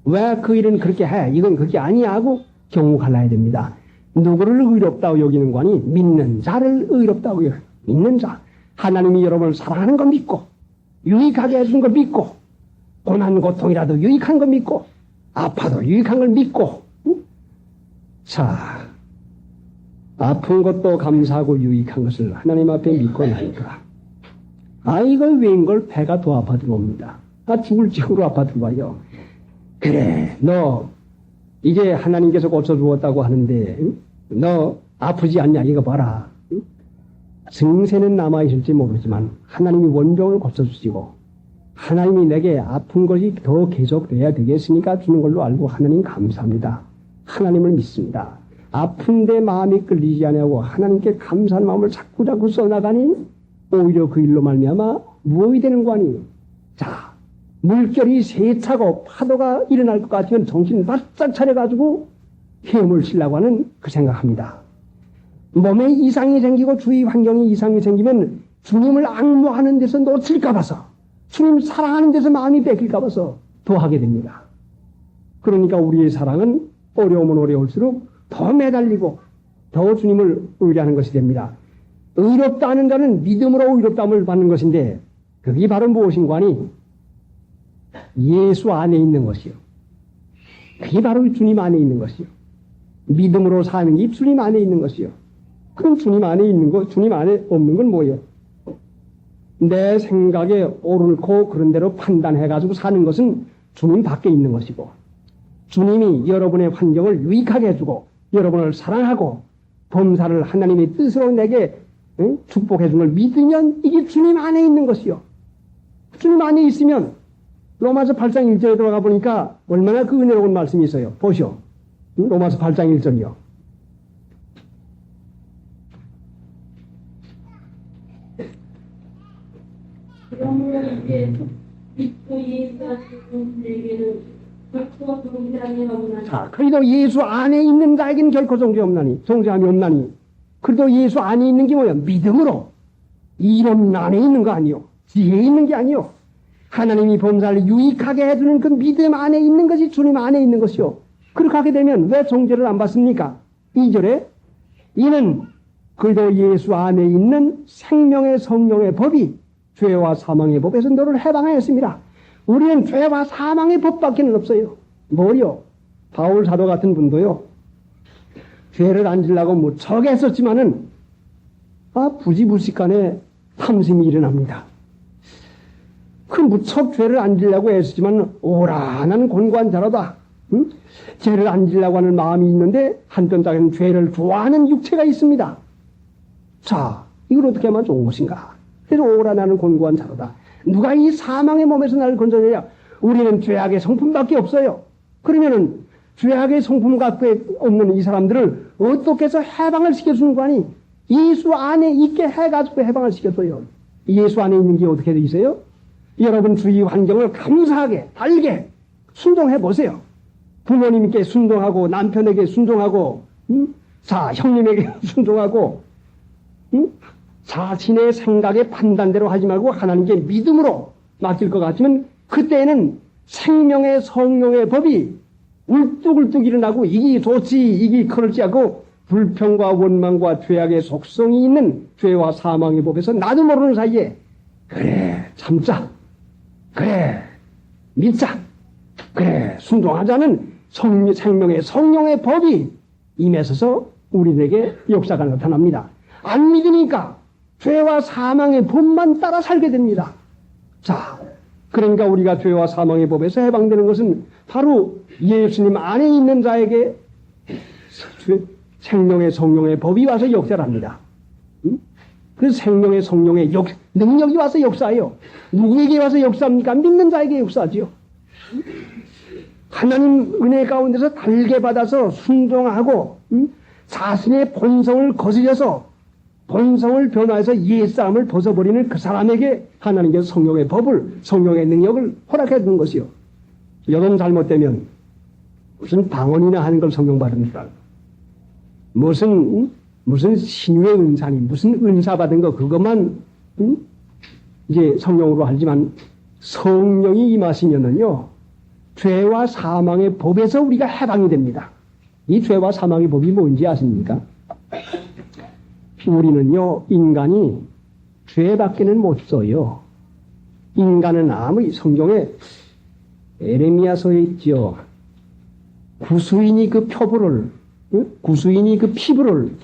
왜 그 일은 그렇게 해? 이건 그게 아니야 하고 경우 갈라야 됩니다. 누구를 의롭다고 여기는 관이 믿는 자를 의롭다고 여기는 믿는 자. 하나님이 여러분을 사랑하는 거 믿고 유익하게 해주는 거 믿고 고난 고통이라도 유익한 거 믿고 아파도 유익한 걸 믿고 자 아픈 것도 감사하고 유익한 것을 하나님 앞에 믿고 나니까 이걸 웬걸 배가 더 아파 들어옵니다. 죽을 지경으로 아파 들어와요. 그래 너 이제 하나님께서 고쳐주었다고 하는데 너 아프지 않냐 이거 봐라. 증세는 남아있을지 모르지만 하나님이 원병을 고쳐주시고 하나님이 내게 아픈 것이 더 계속돼야 되겠으니까 주는 걸로 알고 하나님 감사합니다. 하나님을 믿습니다. 아픈데 마음이 끌리지 않냐고 하나님께 감사한 마음을 자꾸자꾸 써나가니 오히려 그 일로 말미암아 무엇이 되는 거 아니. 자 물결이 세차고 파도가 일어날 것 같으면 정신 바짝 차려가지고 헤엄을 치려고 하는 그 생각합니다. 몸에 이상이 생기고 주위 환경에 이상이 생기면 주님을 앙모하는 데서 놓칠까 봐서 주님 사랑하는 데서 마음이 뺏길까 봐서 더 하게 됩니다. 그러니까 우리의 사랑은 어려우면 어려울수록 더 매달리고 더 주님을 의뢰하는 것이 됩니다. 의롭다 하는 자는 믿음으로 의롭다함을 받는 것인데 그게 바로 무엇인가 하니 예수 안에 있는 것이요. 그게 바로 주님 안에 있는 것이요. 믿음으로 사는 게 주님 안에 있는 것이요. 그럼 주님 안에 있는 거, 주님 안에 없는 건 뭐예요? 내 생각에 옳고 그런 대로 판단해가지고 사는 것은 주님 밖에 있는 것이고 주님이 여러분의 환경을 유익하게 해주고 여러분을 사랑하고 범사를 하나님의 뜻으로 내게 축복해 준 걸 믿으면 이게 주님 안에 있는 것이요. 주님 안에 있으면 로마서 8장 1절에 들어가 보니까 얼마나 그 은혜로운 말씀이 있어요. 보시오. 로마서 8장 1절이요. 그러므로 이제 믿고 예수하시는 자에게는 결코 정죄함이 없나니. 자, 그래도 예수 안에 있는 자에게는 결코 정죄함이 없나니. 그래도 예수 안에 있는 게 뭐야? 믿음으로. 이론 안에 있는 거 아니요. 지혜에 있는 게 아니요. 하나님이 범사를 유익하게 해주는 그 믿음 안에 있는 것이 주님 안에 있는 것이요. 그렇게 하게 되면 왜 정죄를 안 받습니까? 2절에 이는 그래도 예수 안에 있는 생명의 성령의 법이 죄와 사망의 법에서 너를 해방하였습니다. 우리는 죄와 사망의 법밖에 없어요. 뭐요? 바울 사도 같은 분도요. 죄를 안 지려고 무척 애썼지만은 부지불식간에 탐심이 일어납니다. 그 무척 죄를 안 지려고 애썼지만 오란한 곤고한 자로다. 응? 죄를 안 지려고 하는 마음이 있는데 한편 땅에는 죄를 좋아하는 육체가 있습니다. 자, 이걸 어떻게 하면 좋은 것인가? 그래서 오란하는 곤고한 자로다. 누가 이 사망의 몸에서 나를 건져내냐? 우리는 죄악의 성품밖에 없어요. 그러면은 죄악의 성품밖에 없는 이 사람들을 어떻게 해서 해방을 시켜주는 거 아니? 예수 안에 있게 해가지고 해방을 시켜줘요. 예수 안에 있는 게 어떻게 돼 있어요? 여러분 주위 환경을 감사하게 알게 순종해 보세요. 부모님께 순종하고 남편에게 순종하고 자 형님에게 순종하고 자신의 생각의 판단대로 하지 말고 하나님께 믿음으로 맡길 것 같으면 그때는 생명의 성령의 법이 울뚝울뚝 일어나고 이게 좋지 이게 그럴지 하고 불평과 원망과 죄악의 속성이 있는 죄와 사망의 법에서 나도 모르는 사이에 그래 참자 그래 믿자 그래 순종하자는 생명의 성령의 법이 임해서서 우리에게 역사가 나타납니다. 안 믿으니까 죄와 사망의 법만 따라 살게 됩니다. 자, 그러니까 우리가 죄와 사망의 법에서 해방되는 것은 바로 예수님 안에 있는 자에게 생명의 성령의 법이 와서 역사를 합니다. 그 생명의 성령의 능력이 와서 역사해요. 누구에게 와서 역사합니까? 믿는 자에게 역사하지요. 하나님 은혜 가운데서 달게 받아서 순종하고 자신의 본성을 거스려서 본성을 변화해서 옛사람을 벗어버리는 그 사람에게 하나님께서 성령의 법을 성령의 능력을 허락해 주는 것이요. 여러분 잘못되면 무슨 방언이나 하는 걸 성령 받습니다. 무슨 신유의 은사니 무슨 은사 받은 거 그것만 이제 성령으로 알지만 성령이 임하시면은요 죄와 사망의 법에서 우리가 해방이 됩니다. 이 죄와 사망의 법이 뭔지 아십니까? 우리는요, 인간이 죄밖에는 못 써요. 인간은 아무리 성경에 에레미야서에 있죠. 구수인이 그 표부를, 구수인이 그 피부를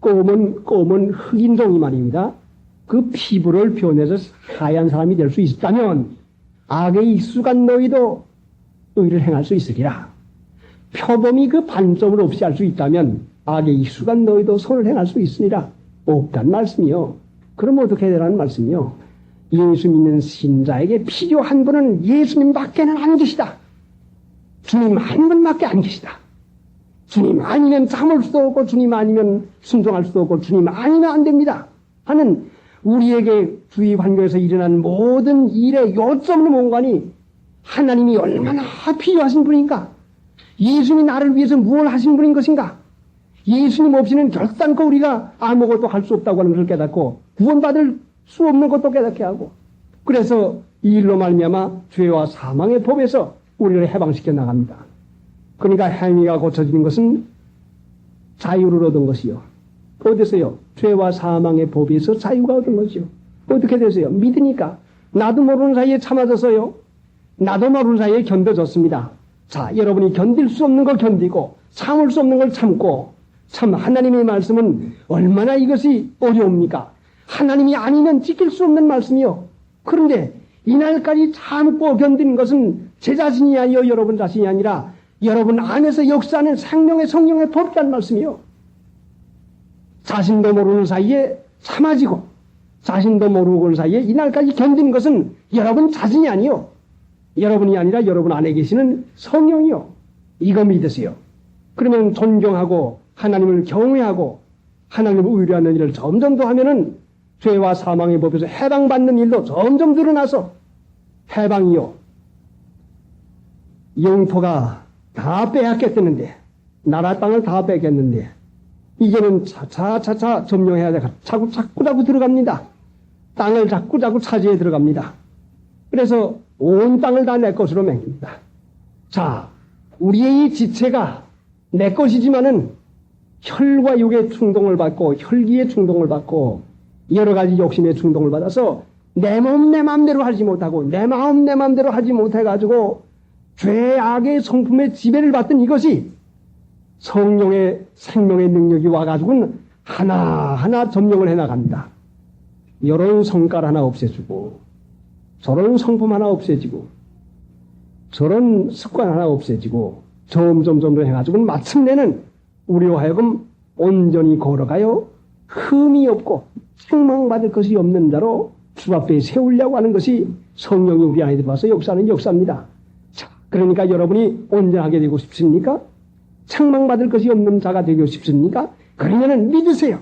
검은 흑인종이 말입니다. 그 피부를 변해서 하얀 사람이 될 수 있다면 악에 익숙한 너희도 의를 행할 수 있으리라. 표범이 그 반점을 없이 할 수 있다면 악에 익숙한 너희도 선을 행할 수 있으니라. 없단 말씀이요. 그럼 어떻게 되라는 말씀이요. 예수 믿는 신자에게 필요한 분은 예수님밖에는 안 계시다. 주님 한 분밖에 안 계시다. 주님 아니면 참을 수도 없고 주님 아니면 순종할 수도 없고 주님 아니면 안 됩니다 하는 우리에게 주위 환경에서 일어난 모든 일의 요점의 공간이 하나님이 얼마나 필요하신 분인가? 예수님이 나를 위해서 무엇을 하신 분인 것인가? 예수님 없이는 결단코 우리가 아무것도 할 수 없다고 하는 것을 깨닫고 구원받을 수 없는 것도 깨닫게 하고, 그래서 이 일로 말미암아 죄와 사망의 법에서 우리를 해방시켜 나갑니다. 그러니까 행위가 고쳐지는 것은 자유를 얻은 것이요. 어디서요? 죄와 사망의 법에서 자유가 얻은 것이요. 어떻게 되세요? 믿으니까. 나도 모르는 사이에 참아졌어요. 나도 모르는 사이에 견뎌졌습니다. 자, 여러분이 견딜 수 없는 걸 견디고 참을 수 없는 걸 참고, 참 하나님의 말씀은 얼마나 이것이 어려웁니까? 하나님이 아니면 지킬 수 없는 말씀이요. 그런데 이날까지 참고 견디는 것은 제 자신이 아니요 여러분 자신이 아니라 여러분 안에서 역사하는 생명의 성령의 법이라는 말씀이요. 자신도 모르는 사이에 참아지고 자신도 모르는 사이에 이날까지 견디는 것은 여러분 자신이 아니요 여러분이 아니라 여러분 안에 계시는 성령이요. 이거 믿으세요. 그러면 존경하고 하나님을 경외하고 하나님을 의뢰하는 일을 점점 더 하면은 죄와 사망의 법에서 해방받는 일도 점점 늘어나서 해방이요. 영토가 다 빼앗겼겠는데, 나라 땅을 다 뺏겼는데, 이제는 차차 점령해야 돼. 자꾸 들어갑니다. 땅을 자꾸 차지해 들어갑니다. 그래서 온 땅을 다 내 것으로 맹깁니다. 자, 우리의 이 지체가 내 것이지만은 혈과 육의 충동을 받고 혈기의 충동을 받고 여러 가지 욕심의 충동을 받아서 내 몸 내 마음대로 하지 못하고 내 마음 내 마음대로 하지 못해가지고 죄악의 성품의 지배를 받던 이것이 성령의 생명의 능력이 와가지고는 하나하나 점령을 해나갑니다. 이런 성깔 하나 없애주고 저런 성품 하나 없애지고 저런 습관 하나 없애지고 점점 해가지고는 마침내는 우리로 하여금 온전히 걸어가요 흠이 없고 책망받을 것이 없는 자로 주 앞에 세우려고 하는 것이 성령이 우리 안에 들어와서 역사하는 역사입니다. 자, 그러니까 여러분이 온전하게 되고 싶습니까? 책망받을 것이 없는 자가 되고 싶습니까? 그러면은 믿으세요.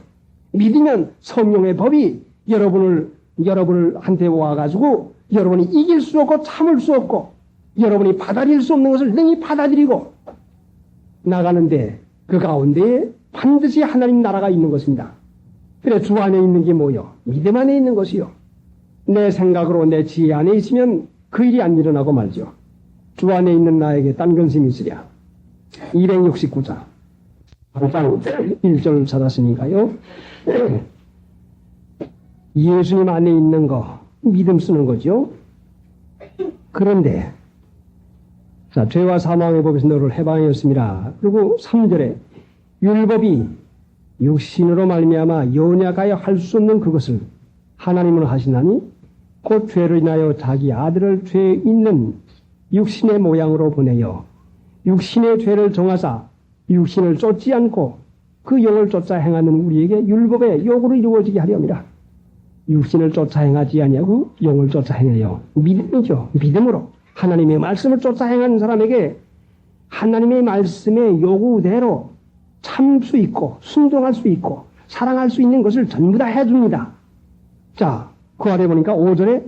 믿으면 성령의 법이 여러분한테 와가지고 여러분이 이길 수 없고 참을 수 없고 여러분이 받아들일 수 없는 것을 능히 받아들이고 나가는데 그 가운데에 반드시 하나님 나라가 있는 것입니다. 그래 주 안에 있는 게 뭐요? 믿음 안에 있는 것이요. 내 생각으로 내 지혜 안에 있으면 그 일이 안 일어나고 말죠. 주 안에 있는 나에게 딴 근심이 있으랴. 269장 1절 찾았으니까요. 예수님 안에 있는 거 믿음 쓰는 거죠. 그런데 자, 죄와 사망의 법에서 너를 해방하였습니다. 그리고 3절에 율법이 육신으로 말미암아 연약하여 할 수 없는 그것을 하나님은 하시나니 곧 죄로 인하여 자기 아들을 죄 있는 육신의 모양으로 보내어 육신의 죄를 정하사 육신을 쫓지 않고 그 영을 쫓아 행하는 우리에게 율법의 요구를 이루어지게 하렵니다. 육신을 쫓아 행하지 아니하고 영을 쫓아 행하여 믿음이죠. 믿음으로 하나님의 말씀을 쫓아 행하는 사람에게 하나님의 말씀의 요구대로 참 수 있고 순종할 수 있고 사랑할 수 있는 것을 전부 다 해줍니다. 자, 그 아래 보니까 5절에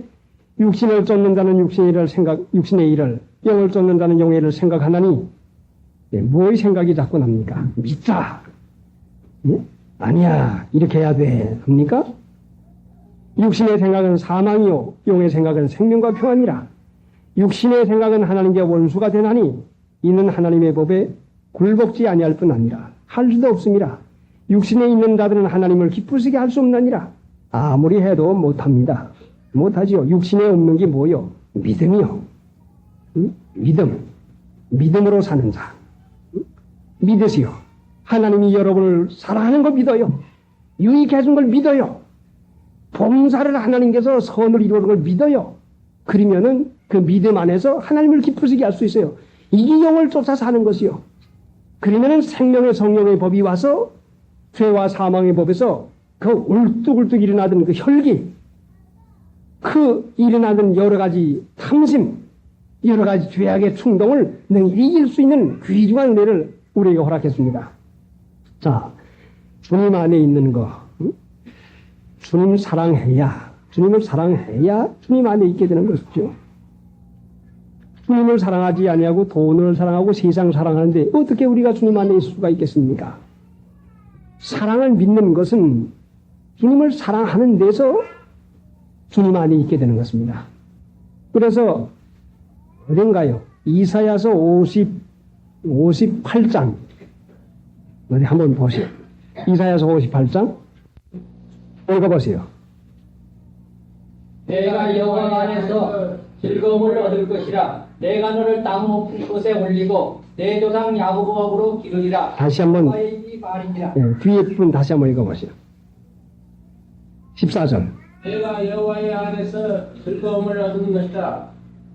육신을 쫓는 자는 육신의 일을 영을 쫓는 자는 영의 일을 생각하나니 뭐의 생각이 자꾸 납니까? 믿자. 예? 아니야 이렇게 해야 돼 합니까? 육신의 생각은 사망이요 영의 생각은 생명과 평안이라. 육신의 생각은 하나님께 원수가 되나니 이는 하나님의 법에 굴복지 아니할 뿐 아니라 할 수도 없습니다. 육신에 있는 자들은 하나님을 기쁘시게 할 수 없느니라. 아무리 해도 못합니다. 못하지요. 육신에 없는 게 뭐요? 믿음이요. 응? 믿음으로 사는 자. 응? 믿으시오. 하나님이 여러분을 사랑하는 거 믿어요. 유익해 준 걸 믿어요. 봉사를 하나님께서 선을 이루는 걸 믿어요. 그러면은 그 믿음 안에서 하나님을 기쁘시게 할 수 있어요. 이기영을 쫓아 사는 것이요. 그러면은 생명의 성령의 법이 와서 죄와 사망의 법에서 그 울뚝울뚝 일어나던 그 혈기, 그 일어나던 여러 가지 탐심, 여러 가지 죄악의 충동을 능히 이길 수 있는 귀중한 은혜를 우리에게 허락했습니다. 자, 주님 안에 있는 거, 응? 주님 사랑해야, 주님을 사랑해야 주님 안에 있게 되는 것이죠. 주님을 사랑하지 아니하고 돈을 사랑하고 세상 사랑하는데 어떻게 우리가 주님 안에 있을 수가 있겠습니까? 사랑을 믿는 것은 주님을 사랑하는 데서 주님 안에 있게 되는 것입니다. 그래서 어딘가요? 이사야서 58장 어디 한번 보세요. 이사야서 58장 읽어보세요. 내가 여호와 안에서 즐거움을 얻을 것이라. 내가 너를 땅 높은 곳에 올리고 내 조상 야곱 법으로 기르리라. 다시 한번 여호와의 이 말이니라. 뒤에 부분 다시 한번 읽어보세요. 14절 내가 여호와의 안에서 즐거움을 얻은 것이다.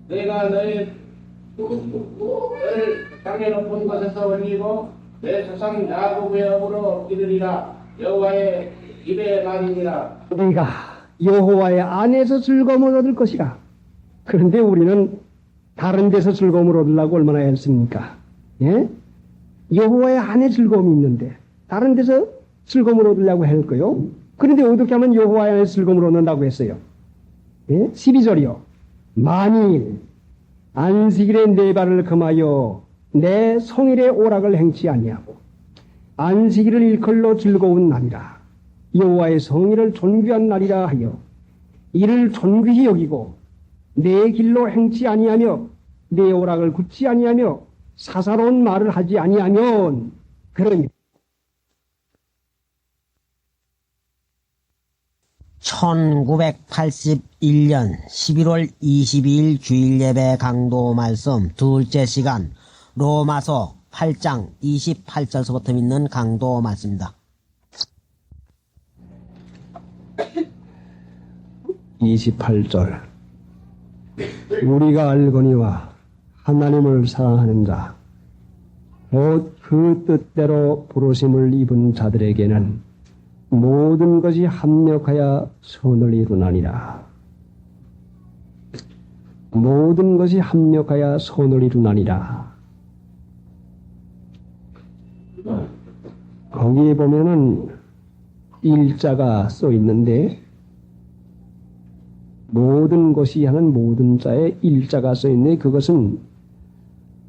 내가 너를 땅에 높은 곳에서 올리고 내 조상 야곱의 업으로 기르리라. 여호와의 입의 말이니라. 우리가 여호와의 안에서 즐거움을 얻을 것이라. 그런데 우리는 다른 데서 즐거움을 얻으려고 얼마나 애씁니까? 예? 여호와의 안에 즐거움이 있는데 다른 데서 즐거움을 얻으려고 할거요. 그런데 어떻게 하면 여호와의 안에 즐거움을 얻는다고 했어요? 예? 12절이요. 만일 안식일에 내 발을 금하여 내 성일의 오락을 행치 아니하고 안식일을 일컬로 즐거운 날이라. 여호와의 성일을 존귀한 날이라 하여 이를 존귀히 여기고 내 길로 행치 아니하며 내 오락을 굳지 아니하며 사사로운 말을 하지 아니하면 그러니 1981년 11월 22일 주일예배 강도 말씀 둘째 시간 로마서 8장 28절서부터 있는 강도 말씀입니다. 28절 우리가 알거니와 하나님을 사랑하는 자 곧 그 뜻대로 부르심을 입은 자들에게는 모든 것이 합력하여 선을 이루나니라. 모든 것이 합력하여 선을 이루나니라. 거기에 보면은 일자가 써 있는데 모든 것이 하는 모든 자에 일자가 써 있는데 그것은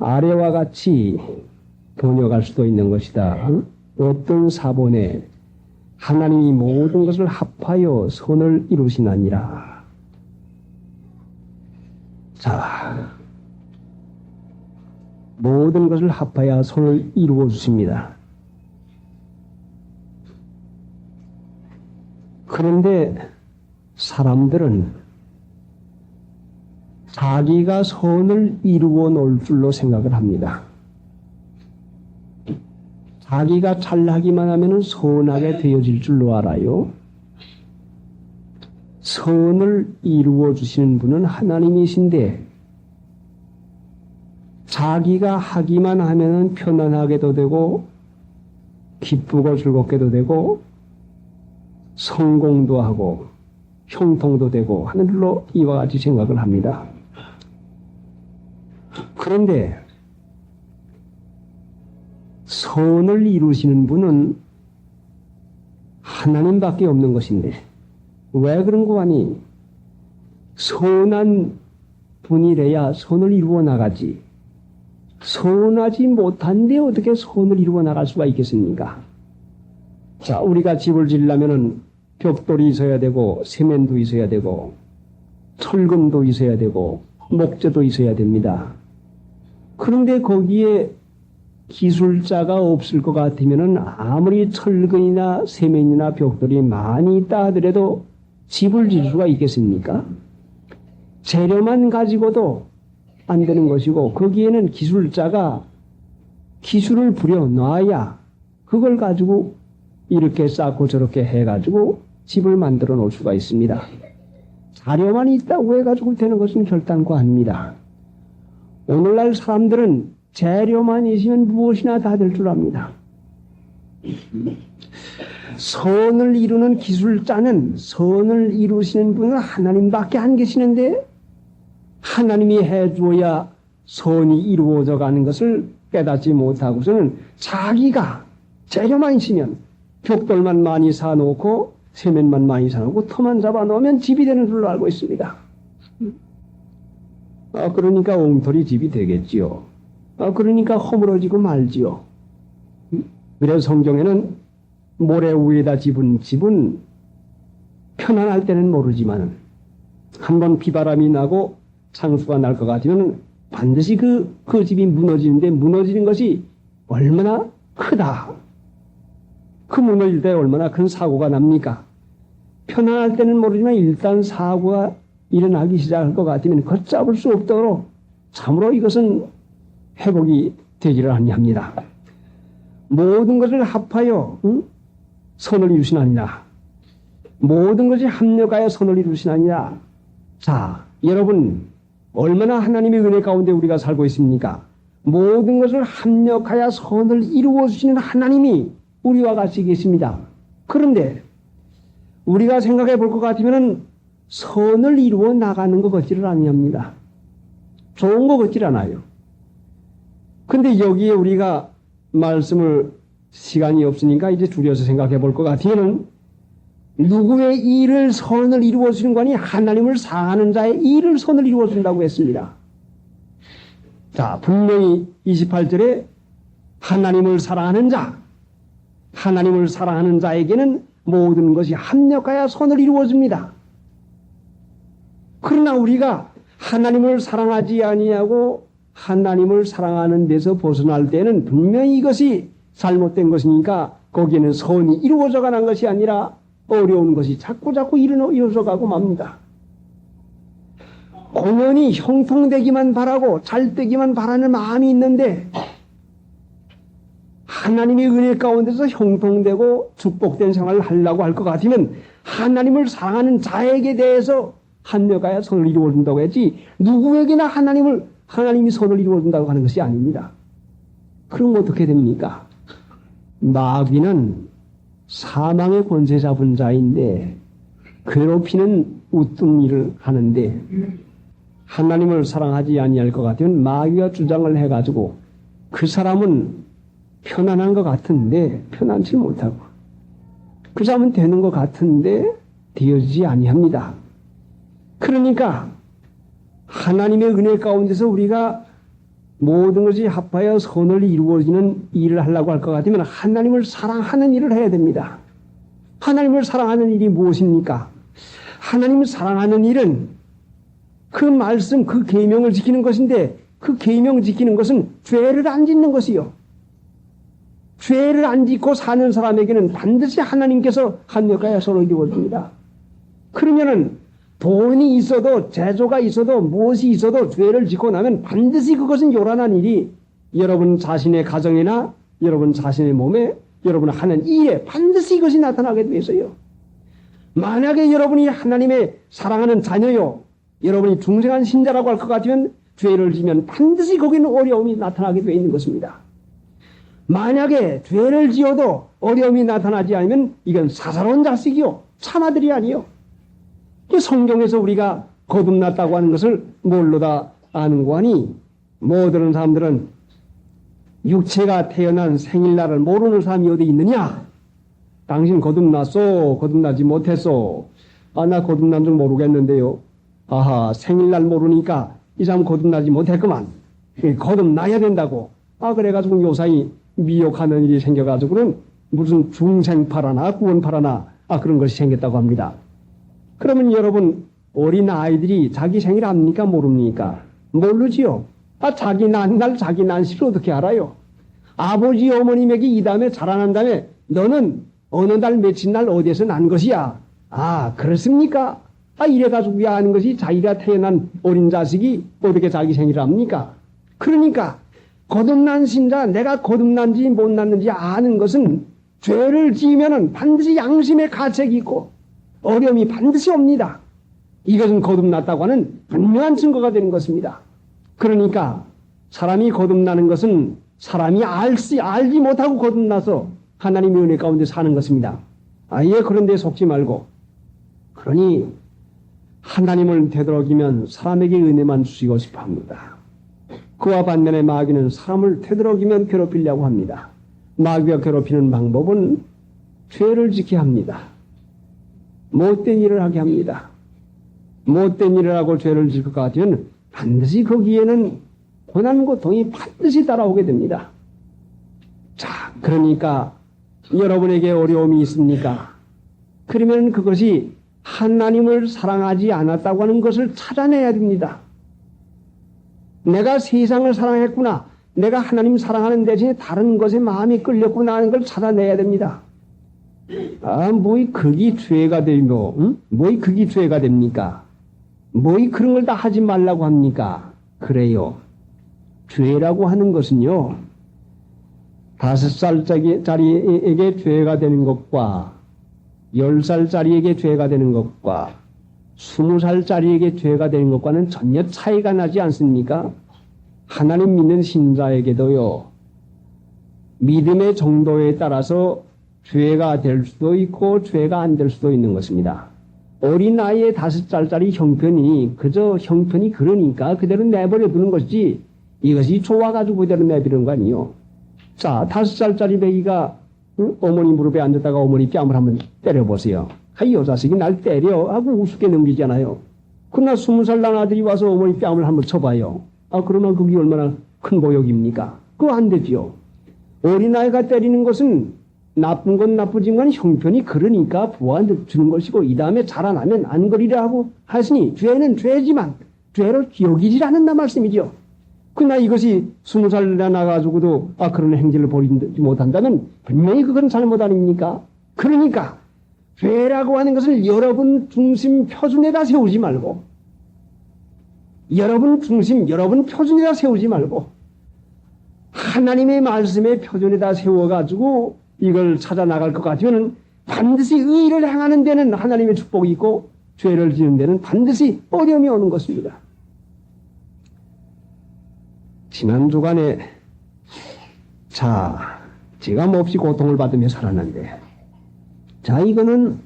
아래와 같이 번역할 수도 있는 것이다. 어떤 사본에 하나님이 모든 것을 합하여 선을 이루시나니라. 자, 모든 것을 합하여 선을 이루어 주십니다. 그런데 사람들은 자기가 선을 이루어 놓을 줄로 생각을 합니다. 자기가 잘하기만 하면 선하게 되어질 줄로 알아요. 선을 이루어 주시는 분은 하나님이신데 자기가 하기만 하면 편안하게도 되고 기쁘고 즐겁게도 되고 성공도 하고 형통도 되고 하는 줄로 이와 같이 생각을 합니다. 그런데 선을 이루시는 분은 하나님밖에 없는 것인데 왜 그런 거 하니? 선한 분이래야 선을 이루어 나가지. 선하지 못한데 어떻게 선을 이루어 나갈 수가 있겠습니까? 자, 우리가 집을 지으려면은 벽돌이 있어야 되고 세면도 있어야 되고 철근도 있어야 되고 목재도 있어야 됩니다. 그런데 거기에 기술자가 없을 것 같으면은 아무리 철근이나 세면이나 벽돌이 많이 있다 하더라도 집을 지을 수가 있겠습니까? 재료만 가지고도 안 되는 것이고 거기에는 기술자가 기술을 부려놔야 그걸 가지고 이렇게 쌓고 저렇게 해가지고 집을 만들어 놓을 수가 있습니다. 자료만 있다고 해가지고 되는 것은 결단코 아닙니다. 오늘날 사람들은 재료만 있으면 무엇이나 다 될 줄 압니다. 선을 이루는 기술자는 선을 이루시는 분은 하나님밖에 안 계시는데 하나님이 해주어야 선이 이루어져 가는 것을 깨닫지 못하고서는 자기가 재료만 있으면 벽돌만 많이 사놓고 세면만 많이 사놓고 터만 잡아놓으면 집이 되는 줄로 알고 있습니다. 그러니까 엉터리 집이 되겠지요. 그러니까 허물어지고 말지요. 그래서 성경에는 모래 위에다 집은 집은 편안할 때는 모르지만 한번 비바람이 나고 창수가 날 것 같으면 반드시 그 집이 무너지는데 무너지는 것이 얼마나 크다. 그 무너질 때 얼마나 큰 사고가 납니까? 편안할 때는 모르지만 일단 사고가 일어나기 시작할 것 같으면 걷잡을 수 없도록 참으로 이것은 회복이 되기를 아니합니다. 모든 것을 합하여 선을 이루시나니라. 모든 것이 합력하여 선을 이루시나니라. 자, 여러분 얼마나 하나님의 은혜 가운데 우리가 살고 있습니까? 모든 것을 합력하여 선을 이루어 주시는 하나님이 우리와 같이 계십니다. 그런데 우리가 생각해 볼 것 같으면 선을 이루어 나가는 것 같지를 아니합니다. 좋은 것 같질 않아요. 근데 여기에 우리가 말씀을 시간이 없으니까 이제 줄여서 생각해 볼 것 같으면 누구의 일을 선을 이루어 주는 거니 하나님을 사랑하는 자의 일을 선을 이루어 준다고 했습니다. 자, 분명히 28절에 하나님을 사랑하는 자, 하나님을 사랑하는 자에게는 모든 것이 합력하여 선을 이루어 줍니다. 그러나 우리가 하나님을 사랑하지 아니하고 하나님을 사랑하는 데서 벗어날 때는 분명히 이것이 잘못된 것이니까 거기에는 선이 이루어져 가는 것이 아니라 어려운 것이 자꾸 이루어져 가고 맙니다. 공연히 형통되기만 바라고 잘되기만 바라는 마음이 있는데 하나님의 은혜 가운데서 형통되고 축복된 생활을 하려고 할 것 같으면 하나님을 사랑하는 자에게 대해서 합력하여 선을 이루어준다고 했지 누구에게나 하나님이 선을 이루어준다고 하는 것이 아닙니다. 그럼 어떻게 됩니까? 마귀는 사망의 권세 잡은 자인데 괴롭히는 우뚱 일을 하는데 하나님을 사랑하지 아니할 것 같으면 마귀가 주장을 해가지고 그 사람은 편안한 것 같은데 편안치 못하고 그 사람은 되는 것 같은데 되어지지 아니합니다. 그러니까 하나님의 은혜 가운데서 우리가 모든 것이 합하여 선을 이루어지는 일을 하려고 할 것 같으면 하나님을 사랑하는 일을 해야 됩니다. 하나님을 사랑하는 일이 무엇입니까? 하나님을 사랑하는 일은 그 말씀, 그 계명을 지키는 것인데 그 계명 지키는 것은 죄를 안 짓는 것이요. 죄를 안 짓고 사는 사람에게는 반드시 하나님께서 합력하여 선을 이루어줍니다. 그러면은 돈이 있어도 재조가 있어도 무엇이 있어도 죄를 짓고 나면 반드시 그것은 요란한 일이 여러분 자신의 가정이나 여러분 자신의 몸에 여러분 하는 일에 반드시 이것이 나타나게 되어 있어요. 만약에 여러분이 하나님의 사랑하는 자녀요 여러분이 중생한 신자라고 할 것 같으면 죄를 지면 반드시 거기는 어려움이 나타나게 되어 있는 것입니다. 만약에 죄를 지어도 어려움이 나타나지 않으면 이건 사사로운 자식이요 참아들이 아니요. 성경에서 우리가 거듭났다고 하는 것을 뭘로 다 아는 거 아니? 모든 사람들은 육체가 태어난 생일날을 모르는 사람이 어디 있느냐? 당신 거듭났어? 거듭나지 못했어? 나 거듭난 줄 모르겠는데요. 아하, 생일날 모르니까 이 사람 거듭나지 못했구만. 거듭나야 된다고. 그래가지고 요사이 미혹하는 일이 생겨가지고는 무슨 중생파라나 구원파라나 그런 것이 생겼다고 합니다. 그러면 여러분 어린 아이들이 자기 생일 압니까 모릅니까? 모르지요. 자기 난 날 자기 난시를 어떻게 알아요? 아버지 어머님에게 이 다음에 자라난 다음에 너는 어느 달 며칠 날 어디에서 난 것이야. 아, 그렇습니까? 아, 이래가지고 하는 것이 자기가 태어난 어린 자식이 어떻게 자기 생일을 합니까? 그러니까 거듭난 신자, 내가 거듭난지 못 났는지 아는 것은 죄를 지으면 반드시 양심의 가책이 있고 어려움이 반드시 옵니다. 이것은 거듭났다고 하는 분명한 증거가 되는 것입니다. 그러니까 사람이 거듭나는 것은 사람이 알지 못하고 거듭나서 하나님의 은혜 가운데 사는 것입니다. 아예 그런 데 속지 말고, 그러니 하나님을 되도록이면 사람에게 은혜만 주시고 싶어 합니다. 그와 반면에 마귀는 사람을 되도록이면 괴롭히려고 합니다. 마귀가 괴롭히는 방법은 죄를 짓게 합니다. 못된 일을 하게 합니다. 못된 일을 하고 죄를 짓을 것 같으면 반드시 거기에는 고난 고통이 반드시 따라오게 됩니다. 자, 그러니까 여러분에게 어려움이 있습니까? 그러면 그것이 하나님을 사랑하지 않았다고 하는 것을 찾아내야 됩니다. 내가 세상을 사랑했구나. 내가 하나님 사랑하는 대신에 다른 것에 마음이 끌렸구나 하는 걸 찾아내야 됩니다. 아, 뭐이 그게 죄가 되며, 뭐이 그게 죄가 됩니까? 뭐이 그런 걸 다 하지 말라고 합니까? 그래요. 죄라고 하는 것은요, 5살짜리에게 죄가 되는 것과 10살짜리에게 죄가 되는 것과 20살짜리에게 죄가 되는 것과는 전혀 차이가 나지 않습니까? 하나님 믿는 신자에게도요, 믿음의 정도에 따라서 죄가 될 수도 있고 죄가 안 될 수도 있는 것입니다. 어린아이의 5살짜리 형편이 그저 형편이 그러니까 그대로 내버려 두는 것이지 이것이 좋아가지고 그대로 내버리는 거 아니요. 자, 5살짜리 배기가 어머니 무릎에 앉았다가 어머니 뺨을 한번 때려보세요. 이 자식이 날 때려 하고 우습게 넘기잖아요. 그러나 20살 난 아들이 와서 어머니 뺨을 한번 쳐봐요. 아, 그러면 그게 얼마나 큰 모욕입니까? 그거 안 되죠. 어린아이가 때리는 것은 나쁜 건 나쁘지만 형편이 그러니까 보완 주는 것이고 이 다음에 자라나면 안 그리려 하고 하시니 죄는 죄지만 죄로 여기질 않는다 말씀이죠. 그러나 이것이 20살 나가지고도 그런 행실을 버리지 못한다면 분명히 그건 잘못 아닙니까? 그러니까 죄라고 하는 것을 여러분 중심 표준에다 세우지 말고 여러분 표준에다 세우지 말고 하나님의 말씀의 표준에다 세워가지고 이걸 찾아 나갈 것 같으면 반드시 의를 행하는 데는 하나님의 축복이 있고 죄를 지는 데는 반드시 어려움이 오는 것입니다. 지난 주간에 제가 몹시 고통을 받으며 살았는데 이거는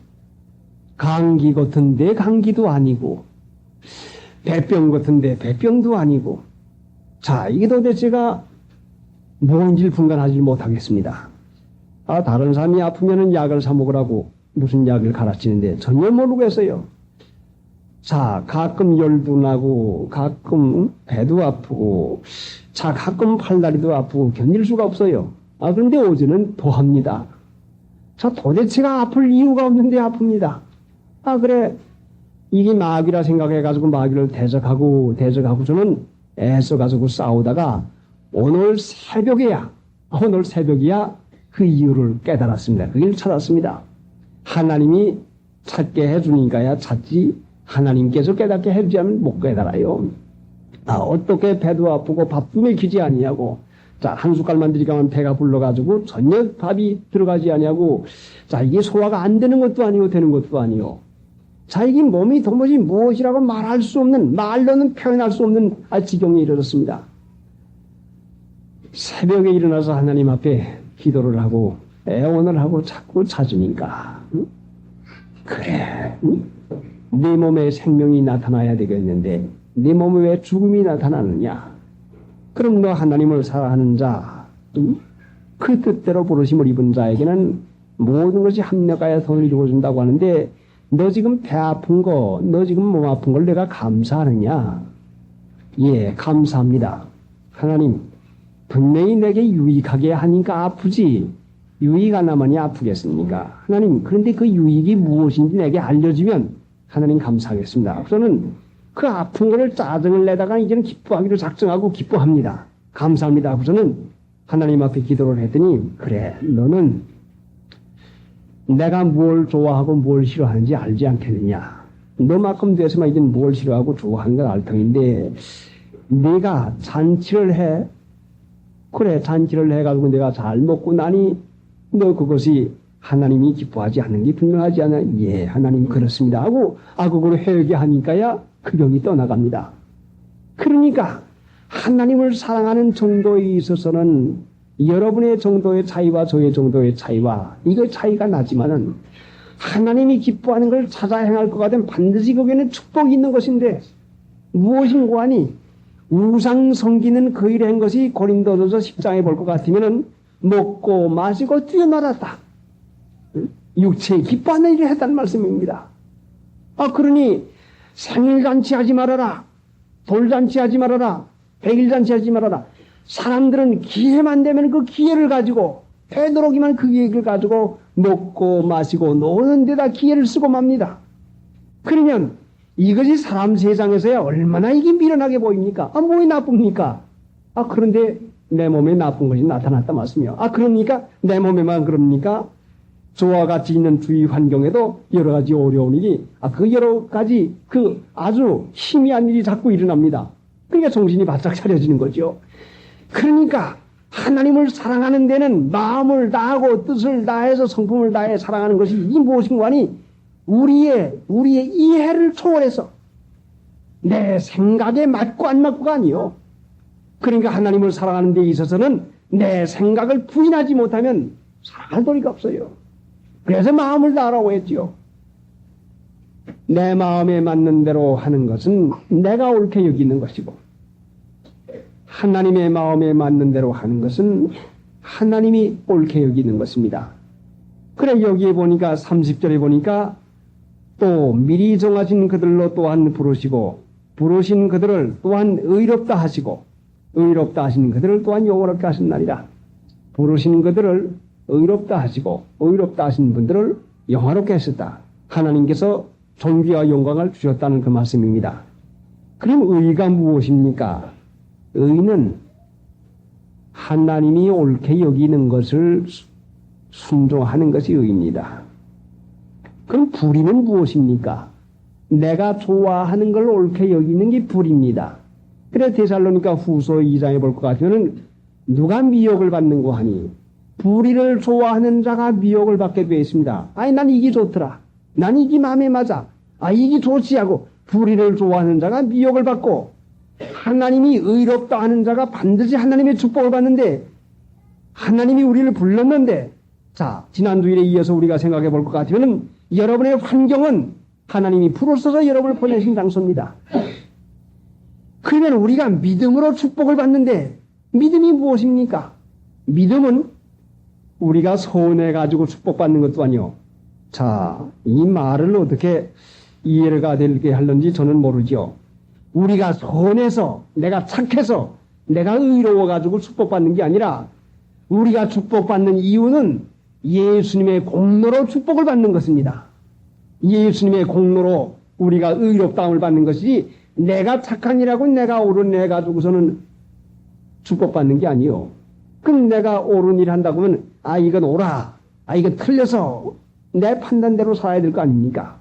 감기 같은데 감기도 아니고 배병 같은데 배병도 아니고 이게 도대체가 뭔지를 분간하지 못하겠습니다. 다른 사람이 아프면은 약을 사 먹으라고 무슨 약을 가르치는데 전혀 모르겠어요. 가끔 열도 나고 가끔 배도 아프고 가끔 팔다리도 아프고 견딜 수가 없어요. 그런데 어제는 더합니다. 도대체가 아플 이유가 없는데 아픕니다. 그래 이게 마귀라 생각해가지고 마귀를 대적하고 저는 애써가지고 싸우다가 오늘 새벽이야 그 이유를 깨달았습니다. 그 길을 찾았습니다. 하나님이 찾게 해주니까야 찾지 하나님께서 깨닫게 해주지 않으면 못 깨달아요. 어떻게 배도 아프고 밥도 먹히지 아니하고 한 숟갈만 들이가면 배가 불러가지고 전혀 밥이 들어가지 아니하고 이게 소화가 안 되는 것도 아니고 되는 것도 아니요. 이게 몸이 도무지 무엇이라고 말할 수 없는 말로는 표현할 수 없는 지경에 이르렀습니다. 새벽에 일어나서 하나님 앞에 기도를 하고 애원을 하고 자꾸 찾으니까 그래 네 몸에 생명이 나타나야 되겠는데 네 몸에 왜 죽음이 나타나느냐? 그럼 너 하나님을 사랑하는 자, 그 뜻대로 부르심을 입은 자에게는 모든 것이 합력하여 돈을 이루어준다고 하는데 너 지금 배 아픈 거, 너 지금 몸 아픈 걸 내가 감사하느냐? 예, 감사합니다. 하나님 분명히 내게 유익하게 하니까 아프지 유익 안 하면 아프겠습니까? 하나님 그런데 그 유익이 무엇인지 내게 알려주면 하나님 감사하겠습니다. 저는 그 아픈 거를 짜증을 내다가 이제는 기뻐하기로 작정하고 기뻐합니다. 감사합니다. 저는 하나님 앞에 기도를 했더니 그래 너는 내가 뭘 좋아하고 뭘 싫어하는지 알지 않겠느냐. 너만큼 돼서만 이제 뭘 싫어하고 좋아하는 건 알 터인데 네가 잔치를 해. 그래 잔치를 해가지고 내가 잘 먹고 나니 너 그것이 하나님이 기뻐하지 않는 게 분명하지 않아? 예, 하나님 그렇습니다 하고 그걸 회개하니까야 그 병이 떠나갑니다. 그러니까 하나님을 사랑하는 정도에 있어서는 여러분의 정도의 차이와 저의 정도의 차이와 이거 차이가 나지만은 하나님이 기뻐하는 걸 찾아 행할 것 같으면 반드시 거기에는 축복이 있는 것인데 무엇인고 하니 우상 섬기는 그 일을 한 것이 고린도전서 10장에 볼 것 같으면은 먹고 마시고 뛰어놀았다. 육체에 기뻐하는 일을 했다는 말씀입니다. 그러니 생일잔치 하지 말아라. 돌잔치 하지 말아라. 백일잔치 하지 말아라. 사람들은 기회만 되면 그 기회를 가지고 되도록이면 그 기회를 가지고 먹고 마시고 노는 데다 기회를 쓰고 맙니다. 그러면 이것이 사람 세상에서야 얼마나 이게 미련하게 보입니까? 뭐이 나쁩니까? 그런데 내 몸에 나쁜 것이 나타났다 말씀이요. 그러니까 내 몸에만 그럽니까? 저와 같이 있는 주위 환경에도 여러 가지 어려운 일이, 그 여러 가지 그 아주 희미한 일이 자꾸 일어납니다. 그러니까 정신이 바짝 차려지는 거죠. 그러니까 하나님을 사랑하는 데는 마음을 다하고 뜻을 다해서 성품을 다해 사랑하는 것이 이 무엇인가 하니 우리의 이해를 초월해서 내 생각에 맞고 안 맞고가 아니요. 그러니까 하나님을 사랑하는 데 있어서는 내 생각을 부인하지 못하면 사랑할 도리가 없어요. 그래서 마음을 다하라고 했지요. 내 마음에 맞는 대로 하는 것은 내가 옳게 여기는 것이고 하나님의 마음에 맞는 대로 하는 것은 하나님이 옳게 여기는 것입니다. 그래 여기에 보니까 30절에 보니까 또 미리 정하신 그들로 또한 부르시고 부르신 그들을 또한 의롭다 하시고 의롭다 하신 그들을 또한 영원롭게 하신나니라. 부르신 그들을 의롭다 하시고 의롭다 하신 분들을 영화롭게 하셨다. 하나님께서 존귀와 영광을 주셨다는 그 말씀입니다. 그럼 의가 무엇입니까? 의는 하나님이 옳게 여기는 것을 순종하는 것이 의입니다. 그럼 불의는 무엇입니까? 내가 좋아하는 걸 옳게 여기는 게 불입니다. 그래 데살로니가 후서 2장에 볼 것 같으면 누가 미혹을 받는고 하니 불의를 좋아하는 자가 미혹을 받게 되어 있습니다. 난 이게 좋더라. 난 이게 마음에 맞아. 이게 좋지 하고 불의를 좋아하는 자가 미혹을 받고 하나님이 의롭다 하는 자가 반드시 하나님의 축복을 받는데 하나님이 우리를 불렀는데 자 지난 주일에 이어서 우리가 생각해 볼 것 같으면 여러분의 환경은 하나님이 불을 써서 여러분을 보내신 장소입니다. 그러면 우리가 믿음으로 축복을 받는데 믿음이 무엇입니까? 믿음은 우리가 서운해가지고 축복받는 것도 아니요. 자, 이 말을 어떻게 이해가 되게 하는지 저는 모르죠. 우리가 선해서 내가 착해서 내가 의로워가지고 축복받는 게 아니라 우리가 축복받는 이유는 예수님의 공로로 축복을 받는 것입니다. 예수님의 공로로 우리가 의롭다움을 받는 것이지 내가 착한 일하고 내가 옳은 일 해가지고서는 축복받는 게 아니요. 그럼 내가 옳은 일 한다고 하면 이건 옳아. 이건 틀려서 내 판단대로 살아야 될 거 아닙니까?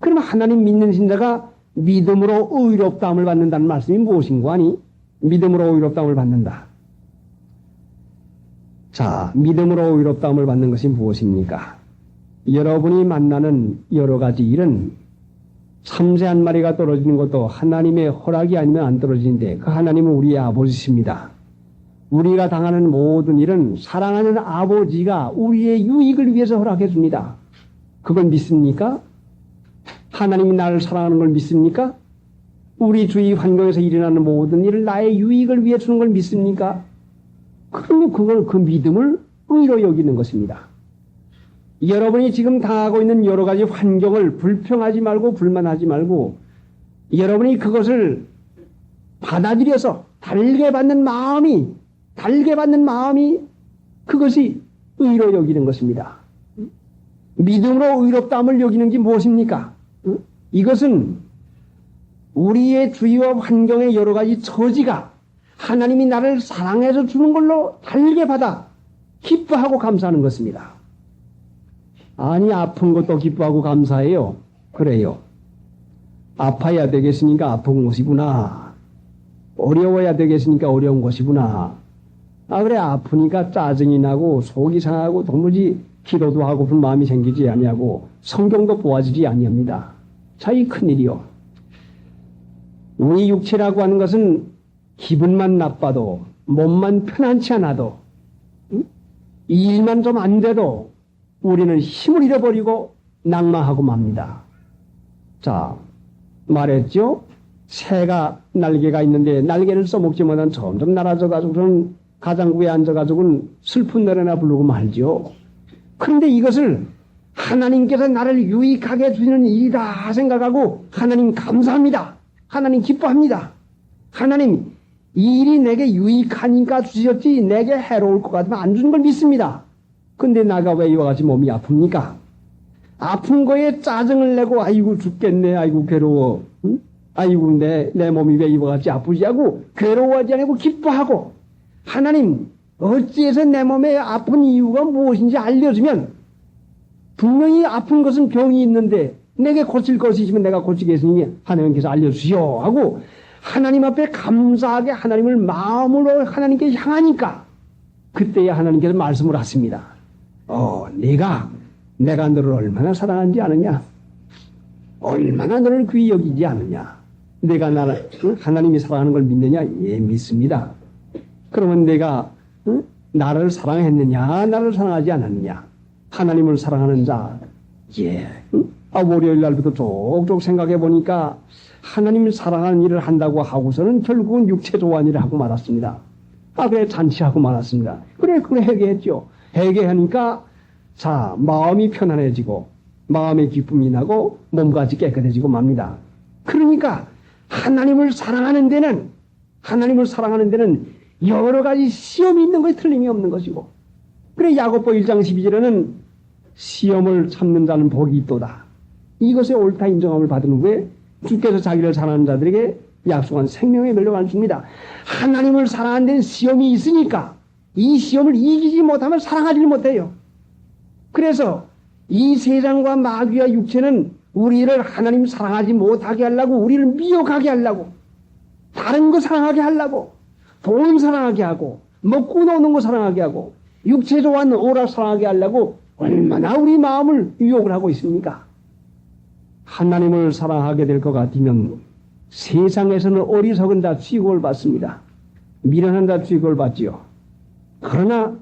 그럼 하나님 믿는 신자가 믿음으로 의롭다함을 받는다는 말씀이 무엇인고 하니 믿음으로 의롭다함을 받는다. 자, 믿음으로 의롭다함을 받는 것이 무엇입니까? 여러분이 만나는 여러 가지 일은 참새 한 마리가 떨어지는 것도 하나님의 허락이 아니면 안 떨어지는데 그 하나님은 우리의 아버지십니다. 우리가 당하는 모든 일은 사랑하는 아버지가 우리의 유익을 위해서 허락해 줍니다. 그걸 믿습니까? 하나님이 나를 사랑하는 걸 믿습니까? 우리 주위 환경에서 일어나는 모든 일을 나의 유익을 위해 주는 걸 믿습니까? 그러면 그걸 그 믿음을 의로 여기는 것입니다. 여러분이 지금 당하고 있는 여러 가지 환경을 불평하지 말고 불만하지 말고 여러분이 그것을 받아들여서 달게 받는 마음이 그것이 의로 여기는 것입니다. 믿음으로 의롭다함을 여기는 게 무엇입니까? 이것은 우리의 주위와 환경의 여러 가지 처지가 하나님이 나를 사랑해서 주는 걸로 달게 받아 기뻐하고 감사하는 것입니다. 아니, 아픈 것도 기뻐하고 감사해요. 그래요. 아파야 되겠으니까 아픈 것이구나. 어려워야 되겠으니까 어려운 것이구나. 아, 그래, 아프니까 짜증이 나고 속이 상하고 도무지 기도도 하고픈 마음이 생기지 아니하고 성경도 보아지지 아니합니다. 자, 이 큰일이요. 우리 육체라고 하는 것은 기분만 나빠도 몸만 편안치 않아도 이 일만 좀 안 돼도 우리는 힘을 잃어버리고 낙망하고 맙니다. 자, 말했죠? 새가 날개가 있는데 날개를 써먹지 못한 점점 날아져가지고는 가장구에 앉아가지고는 슬픈 노래나 부르고 말죠. 그런데 이것을 하나님께서 나를 유익하게 주시는 일이다 생각하고 하나님 감사합니다. 하나님 기뻐합니다. 하나님 이 일이 내게 유익하니까 주셨지 내게 해로울 것 같으면 안 주는 걸 믿습니다. 근데 나가 왜 이와 같이 몸이 아픕니까? 아픈 거에 짜증을 내고 아이고 죽겠네, 아이고 괴로워, 응? 아이고 내 몸이 왜 이와 같이 아프지 하고 괴로워하지 않고 기뻐하고 하나님 어찌해서 내 몸에 아픈 이유가 무엇인지 알려주면 분명히 아픈 것은 병이 있는데 내게 고칠 것이시면 내가 고치겠으니 하나님께서 알려주시오 하고 하나님 앞에 감사하게 하나님을 마음으로 하나님께 향하니까 그때야 하나님께서 말씀을 하십니다. 내가 너를 얼마나 사랑하지 않느냐? 얼마나 너를 귀히 여기지 않느냐? 내가 하나님이 사랑하는 걸 믿느냐? 예, 믿습니다. 그러면 내가 나를 사랑했느냐? 나를 사랑하지 않았느냐? 하나님을 사랑하는 자, 예. 월요일 날부터 족족 생각해 보니까 하나님을 사랑하는 일을 한다고 하고서는 결국은 육체 좋아하는 일을 하고 말았습니다. 그래, 잔치하고 말았습니다. 그래, 회개했죠. 회개하니까, 자, 마음이 편안해지고, 마음의 기쁨이 나고, 몸까지 깨끗해지고 맙니다. 그러니까, 하나님을 사랑하는 데는 여러 가지 시험이 있는 것이 틀림이 없는 것이고, 그래, 야고보 1장 12절에는 시험을 참는 자는 복이 있도다. 이것에 옳다 인정함을 받은 후에 주께서 자기를 사랑하는 자들에게 약속한 생명의 멸류관을 줍니다. 하나님을 사랑하는 데는 시험이 있으니까 이 시험을 이기지 못하면 사랑하지 못해요. 그래서 이 세상과 마귀와 육체는 우리를 하나님 사랑하지 못하게 하려고 우리를 미혹하게 하려고 다른 거 사랑하게 하려고 돈 사랑하게 하고 먹고 노는 거 사랑하게 하고 육체 좋아하는 오락 사랑하게 하려고 얼마나 우리 마음을 유혹을 하고 있습니까? 하나님을 사랑하게 될 것 같으면 세상에서는 어리석은 자 취급을 받습니다. 미련한 자 취급을 받지요. 그러나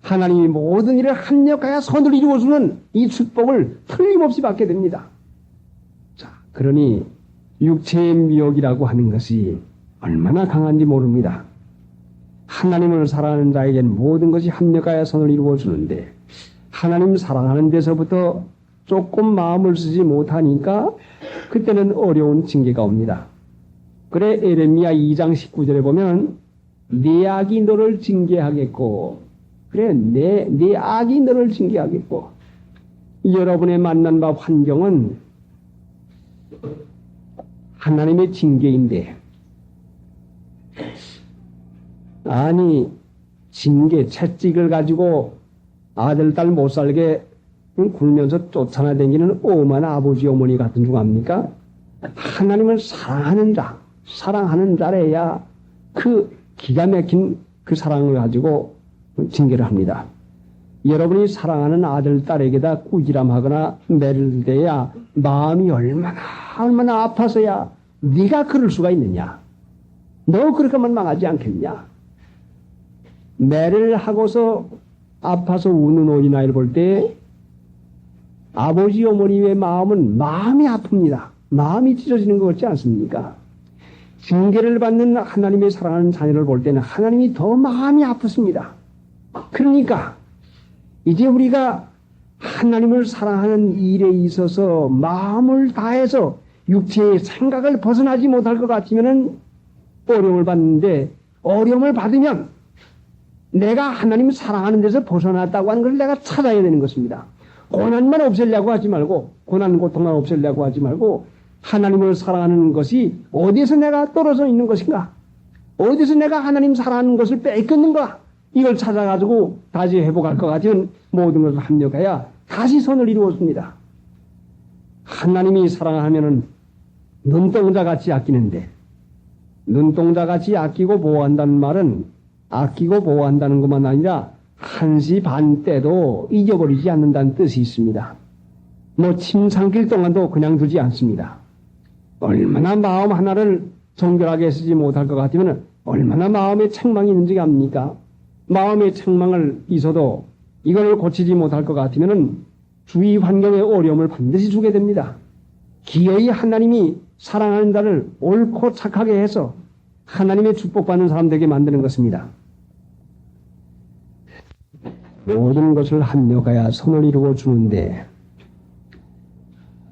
하나님이 모든 일을 합력하여 선을 이루어주는 이 축복을 틀림없이 받게 됩니다. 자, 그러니 육체의 미혹이라고 하는 것이 얼마나 강한지 모릅니다. 하나님을 사랑하는 자에게는 모든 것이 합력하여 선을 이루어주는데 하나님 사랑하는 데서부터 조금 마음을 쓰지 못하니까 그때는 어려운 징계가 옵니다. 그래, 에레미야 2장 19절에 보면 네 악이 너를 징계하겠고, 그래, 네 악이 너를 징계하겠고, 여러분의 만난 바 환경은 하나님의 징계인데, 아니, 징계, 채찍을 가지고 아들, 딸 못 살게 굴면서 쫓아다니는 엄한 아버지, 어머니 같은 중 압니까? 하나님을 사랑하는 자래야 그 기가 막힌 그 사랑을 가지고 징계를 합니다. 여러분이 사랑하는 아들, 딸에게다 꾸지람하거나 매를 대야 마음이 얼마나 아파서야 네가 그럴 수가 있느냐? 너 그렇게 하면 망하지 않겠냐? 매를 하고서 아파서 우는 어린아이를 볼 때 아버지 어머니의 마음이 아픕니다. 마음이 찢어지는 것 같지 않습니까? 징계를 받는 하나님의 사랑하는 자녀를 볼 때는 하나님이 더 마음이 아프십니다. 그러니까 이제 우리가 하나님을 사랑하는 일에 있어서 마음을 다해서 육체의 생각을 벗어나지 못할 것 같으면 어려움을 받는데, 어려움을 받으면 내가 하나님을 사랑하는 데서 벗어났다고 하는 걸 내가 찾아야 되는 것입니다. 고난만 없애려고 하지 말고, 고난 고통만 없애려고 하지 말고, 하나님을 사랑하는 것이 어디에서 내가 떨어져 있는 것인가? 어디서 내가 하나님 사랑하는 것을 뺏겼는가? 이걸 찾아가지고 다시 회복할 것 같으면 모든 것을 합력해야 다시 선을 이루었습니다. 하나님이 사랑하면은 눈동자같이 아끼는데, 눈동자같이 아끼고 보호한다는 말은 아끼고 보호한다는 것만 아니라 한시 반 때도 잊어버리지 않는다는 뜻이 있습니다. 뭐 침 삼킬 동안도 그냥 두지 않습니다. 얼마나 마음 하나를 정결하게 쓰지 못할 것 같으면 얼마나 마음에 책망이 있는지 압니까? 마음의 책망을 있어도 이걸 고치지 못할 것 같으면 주위 환경의 어려움을 반드시 주게 됩니다. 기어이 하나님이 사랑하는 자를 옳고 착하게 해서 하나님의 축복받는 사람 되게 만드는 것입니다. 모든 것을 합력하여 선을 이루어 주는데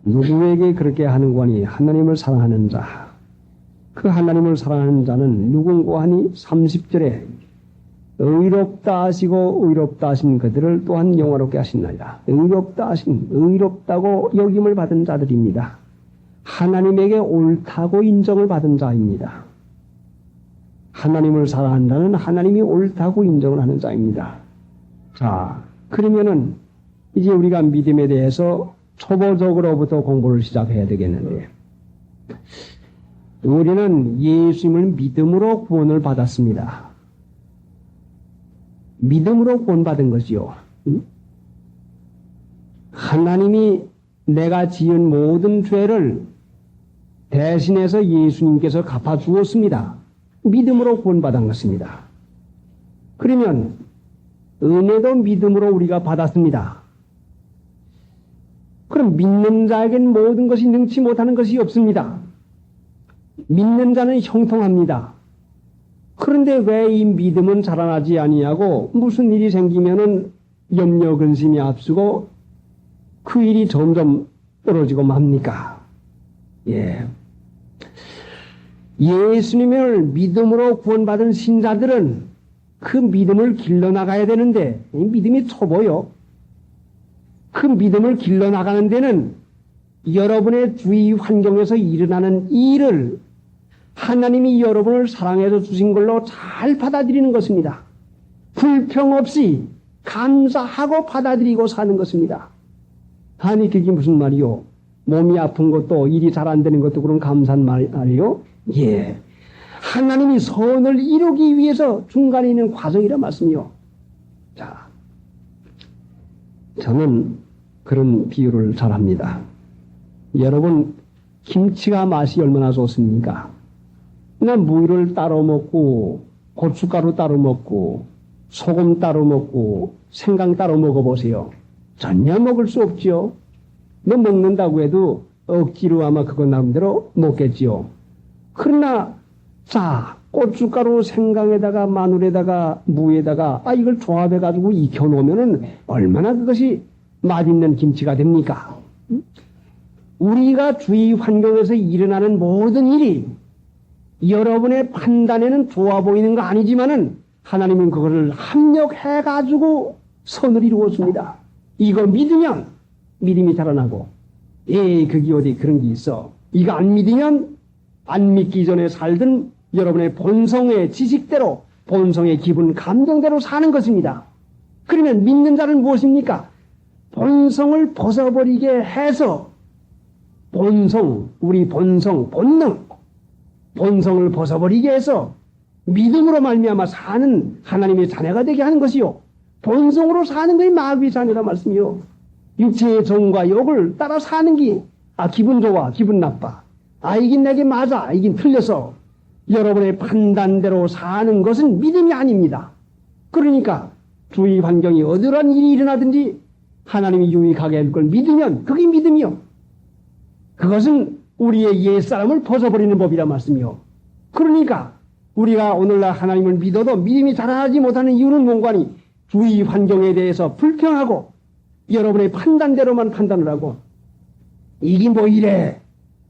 누구에게 그렇게 하는 거니? 하나님을 사랑하는 자. 그 하나님을 사랑하는 자는 누군가 하니 30절에 의롭다 하시고 의롭다 하신 그들을 또한 영화롭게 하신나이다. 의롭다 하신, 의롭다고 여김을 받은 자들입니다. 하나님에게 옳다고 인정을 받은 자입니다. 하나님을 사랑하는 자는 하나님이 옳다고 인정을 하는 자입니다. 자, 그러면은 이제 우리가 믿음에 대해서 초보적으로부터 공부를 시작해야 되겠는데, 우리는 예수님을 믿음으로 구원을 받았습니다. 믿음으로 구원받은 것이요. 하나님이 내가 지은 모든 죄를 대신해서 예수님께서 갚아주었습니다. 믿음으로 구원받은 것입니다. 그러면 은혜도 믿음으로 우리가 받았습니다. 그럼 믿는 자에겐 모든 것이 능치 못하는 것이 없습니다. 믿는 자는 형통합니다. 그런데 왜 이 믿음은 자라나지 아니하고 무슨 일이 생기면은 염려 근심이 앞서고 그 일이 점점 떨어지고 맙니까? 예. 예수님을 믿음으로 구원받은 신자들은 그 믿음을 길러나가야 되는데 이 믿음이 초보요. 그 믿음을 길러나가는 데는 여러분의 주위 환경에서 일어나는 일을 하나님이 여러분을 사랑해서 주신 걸로 잘 받아들이는 것입니다. 불평 없이 감사하고 받아들이고 사는 것입니다. 아니 그게 무슨 말이요? 몸이 아픈 것도 일이 잘 안 되는 것도 그런 감사한 말이요? 예. 하나님이 선을 이루기 위해서 중간에 있는 과정이라 말씀이요. 자, 저는 그런 비유를 잘합니다. 여러분 김치가 맛이 얼마나 좋습니까? 그냥 무를 따로 먹고 고춧가루 따로 먹고 소금 따로 먹고 생강 따로 먹어보세요. 전혀 먹을 수 없지요. 너 먹는다고 해도 억지로 아마 그거 나름대로 먹겠지요. 그러나 자 고춧가루 생강에다가 마늘에다가 무에다가 이걸 조합해가지고 익혀놓으면은 얼마나 그것이 맛있는 김치가 됩니까? 우리가 주위 환경에서 일어나는 모든 일이 여러분의 판단에는 좋아 보이는 거 아니지만은 하나님은 그것을 합력해가지고 선을 이루었습니다. 이거 믿으면 믿음이 자라나고, 그게 어디 그런 게 있어. 이거 안 믿으면 안 믿기 전에 살던 여러분의 본성의 지식대로, 본성의 기분, 감정대로 사는 것입니다. 그러면 믿는 자는 무엇입니까? 본성을 벗어버리게 해서 본성, 우리 본성, 본능, 본성을 벗어버리게 해서 믿음으로 말미암아 사는 하나님의 자녀가 되게 하는 것이요. 본성으로 사는 것이 마귀의 자녀라 말씀이요. 육체의 정과 욕을 따라 사는 게 기분 좋아, 기분 나빠. 이긴 내게 맞아, 이긴 틀려서 여러분의 판단대로 사는 것은 믿음이 아닙니다. 그러니까 주위 환경이 어떠한 일이 일어나든지 하나님이 유익하게 할 걸 믿으면 그게 믿음이요. 그것은 우리의 옛사람을 벗어버리는 법이라 말씀이요. 그러니까 우리가 오늘날 하나님을 믿어도 믿음이 자라나지 못하는 이유는 뭔가니 주위 환경에 대해서 불평하고 여러분의 판단대로만 판단을 하고 이게 뭐 이래,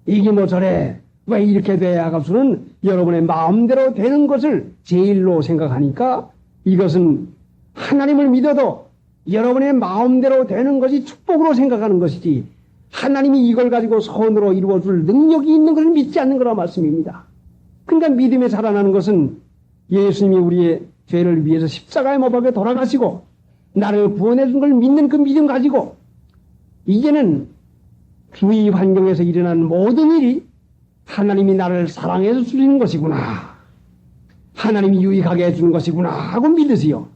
이게 뭐 저래, 왜 이렇게 돼야 하겠수는 여러분의 마음대로 되는 것을 제일로 생각하니까 이것은 하나님을 믿어도 여러분의 마음대로 되는 것이 축복으로 생각하는 것이지 하나님이 이걸 가지고 선으로 이루어줄 능력이 있는 것을 믿지 않는 거라 말씀입니다. 그러니까 믿음에 자라나는 것은 예수님이 우리의 죄를 위해서 십자가에 못 박혀 돌아가시고 나를 구원해 준 걸 믿는 그 믿음 가지고 이제는 주위 환경에서 일어나는 모든 일이 하나님이 나를 사랑해서 주시는 것이구나. 하나님이 유익하게 해주는 것이구나 하고 믿으세요.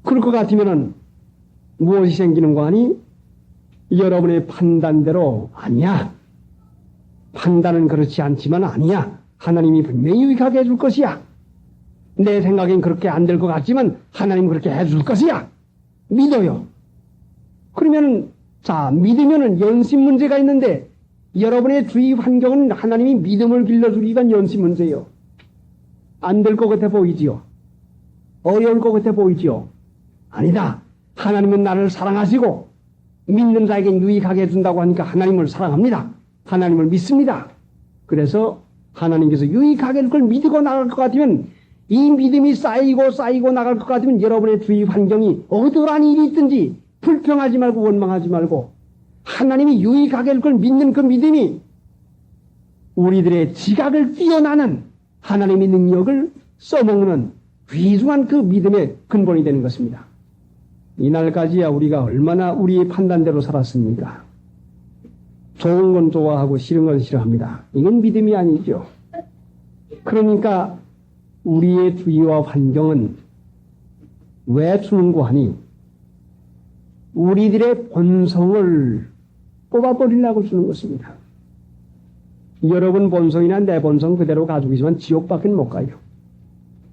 그럴 것 같으면은 무엇이 생기는 거 아니? 여러분의 판단대로 아니야. 판단은 그렇지 않지만 아니야. 하나님이 분명히 유익하게 해줄 것이야. 내 생각엔 그렇게 안 될 것 같지만 하나님 그렇게 해줄 것이야. 믿어요. 그러면은 자, 믿으면은 연심 문제가 있는데 여러분의 주위 환경은 하나님이 믿음을 길러주기가 연심 문제예요. 안 될 것 같아 보이지요. 어려울 것 같아 보이지요. 아니다. 하나님은 나를 사랑하시고 믿는 자에겐 유익하게 해준다고 하니까 하나님을 사랑합니다. 하나님을 믿습니다. 그래서 하나님께서 유익하게 그걸 믿고 나갈 것 같으면 이 믿음이 쌓이고 나갈 것 같으면 여러분의 주위 환경이 어떠한 일이 있든지 불평하지 말고 원망하지 말고 하나님이 유익하게 그걸 믿는 그 믿음이 우리들의 지각을 뛰어나는 하나님의 능력을 써먹는 귀중한 그 믿음의 근본이 되는 것입니다. 이날까지야 우리가 얼마나 우리의 판단대로 살았습니까? 좋은 건 좋아하고 싫은 건 싫어합니다. 이건 믿음이 아니죠. 그러니까 우리의 주위와 환경은 왜 주는고 하니 우리들의 본성을 뽑아버리려고 주는 것입니다. 여러분 본성이나 내 본성 그대로 가지고 있으면 지옥밖에 못 가요.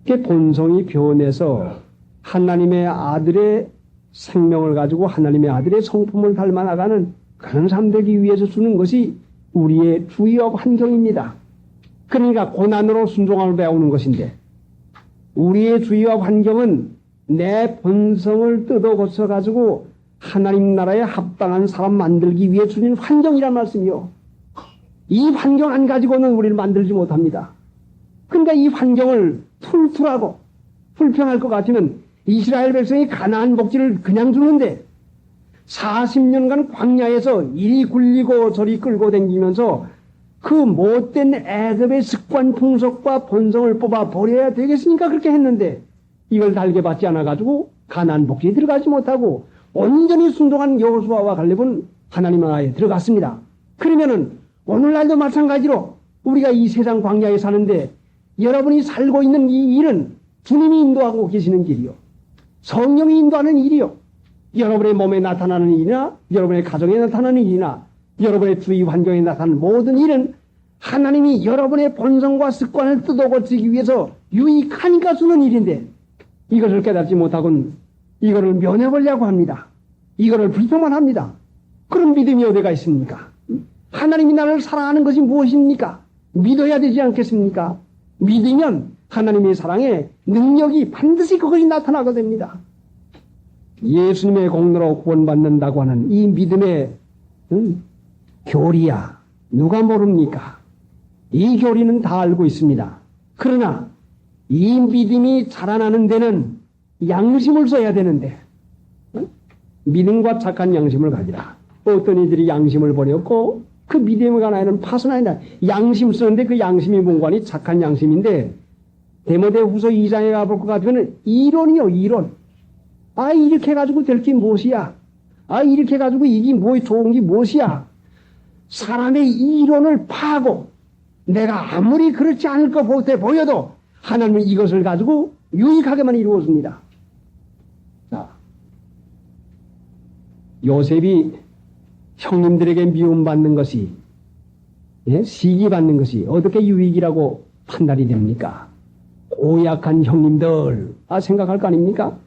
그 본성이 변해서 하나님의 아들의 생명을 가지고 하나님의 아들의 성품을 닮아 나가는 그런 삶 되기 위해서 주는 것이 우리의 주위와 환경입니다. 그러니까 고난으로 순종함을 배우는 것인데 우리의 주위와 환경은 내 본성을 뜯어 고쳐 가지고 하나님 나라에 합당한 사람 만들기 위해 주는 환경이란 말씀이요. 이 환경 안 가지고는 우리를 만들지 못합니다. 그러니까 이 환경을 툴툴하고 불평할 것 같으면 이스라엘 백성이 가나안 복지를 그냥 주는데 40년간 광야에서 이리 굴리고 저리 끌고 다니면서 그 못된 애굽의 습관 풍속과 본성을 뽑아 버려야 되겠으니까 그렇게 했는데 이걸 달게 받지 않아 가지고 가나안 복지에 들어가지 못하고 온전히 순종한 여호수아와 갈렙은 하나님 나라에 들어갔습니다. 그러면은 오늘날도 마찬가지로 우리가 이 세상 광야에 사는데 여러분이 살고 있는 이 일은 주님이 인도하고 계시는 길이요. 성령이 인도하는 일이요. 여러분의 몸에 나타나는 일이나 여러분의 가정에 나타나는 일이나 여러분의 주위 환경에 나타나는 모든 일은 하나님이 여러분의 본성과 습관을 뜯어고치기 위해서 유익하니까 주는 일인데 이것을 깨닫지 못하고는 이거를 면해보려고 합니다. 이거를 불평만 합니다. 그런 믿음이 어디가 있습니까? 하나님이 나를 사랑하는 것이 무엇입니까? 믿어야 되지 않겠습니까? 믿으면 하나님의 사랑에 능력이 반드시 그것이 나타나게 됩니다. 예수님의 공로로 구원받는다고 하는 이 믿음의 교리야 누가 모릅니까? 이 교리는 다 알고 있습니다. 그러나 이 믿음이 자라나는 데는 양심을 써야 되는데 믿음과 착한 양심을 가지라. 어떤 이들이 양심을 버렸고 그 믿음에 관하여는 파선하니라. 양심 쓰는데 그 양심이 뭔가니 착한 양심인데 데모데후서 2장에 가볼 것 같으면 이론이요 이론. 아 이렇게 해가지고 될 게 무엇이야? 아 이렇게 해가지고 이게 뭐 좋은 게 무엇이야? 사람의 이론을 파고 내가 아무리 그렇지 않을 것 같아 보여도 하나님은 이것을 가지고 유익하게만 이루어줍니다. 자, 요셉이 형님들에게 미움받는 것이 시기받는 것이 어떻게 유익이라고 판단이 됩니까? 고약한 형님들 생각할 거 아닙니까?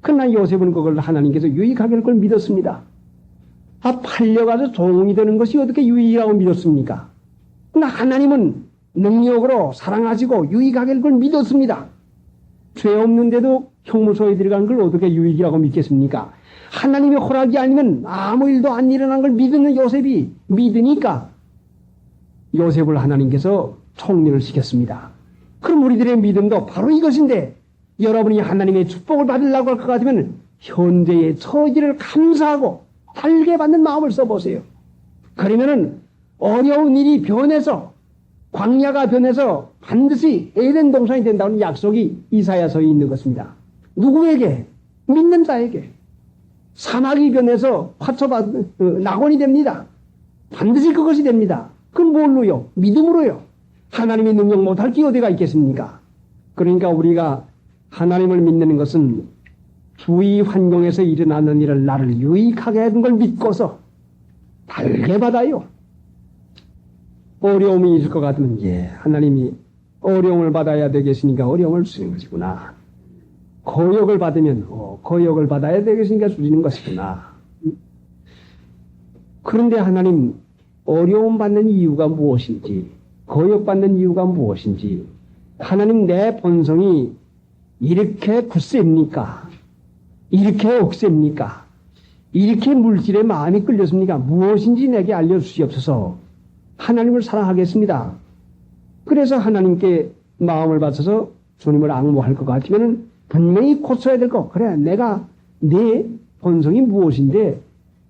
그러나 요셉은 그걸 하나님께서 유익하게 할 걸 믿었습니다. 팔려가서 종이 되는 것이 어떻게 유익이라고 믿었습니까? 그러나 하나님은 능력으로 사랑하시고 유익하게 할 걸 믿었습니다. 죄 없는데도 형무소에 들어간 걸 어떻게 유익이라고 믿겠습니까? 하나님의 허락이 아니면 아무 일도 안 일어난 걸 믿는 요셉이 믿으니까 요셉을 하나님께서 총리를 시켰습니다. 그럼 우리들의 믿음도 바로 이것인데 여러분이 하나님의 축복을 받으려고 할 것 같으면 현재의 처지를 감사하고 달게 받는 마음을 써보세요. 그러면은 어려운 일이 변해서 광야가 변해서 반드시 에덴 동산이 된다는 약속이 이사야서에 있는 것입니다. 누구에게? 믿는 자에게. 사막이 변해서 낙원이 됩니다. 반드시 그것이 됩니다. 그건 뭘로요? 믿음으로요. 하나님의 능력 못할 게 어디가 있겠습니까? 그러니까 우리가 하나님을 믿는 것은 주위 환경에서 일어나는 일을 나를 유익하게 하는 걸 믿고서 달게 받아요. 어려움이 있을 것 같으면 하나님이 어려움을 받아야 되겠으니까 어려움을 주시는 것이구나. 거역을 받으면 거역을 받아야 되겠으니까 주시는 것이구나. 그런데 하나님 어려움 받는 이유가 무엇인지, 거역받는 이유가 무엇인지, 하나님 내 본성이 이렇게 굳셉니까? 이렇게 억셉니까? 이렇게 물질에 마음이 끌렸습니까? 무엇인지 내게 알려주시옵소서. 하나님을 사랑하겠습니다. 그래서 하나님께 마음을 바쳐서 주님을 앙모할 것 같으면 분명히 고쳐야 될 거. 그래, 내가 내 본성이 무엇인데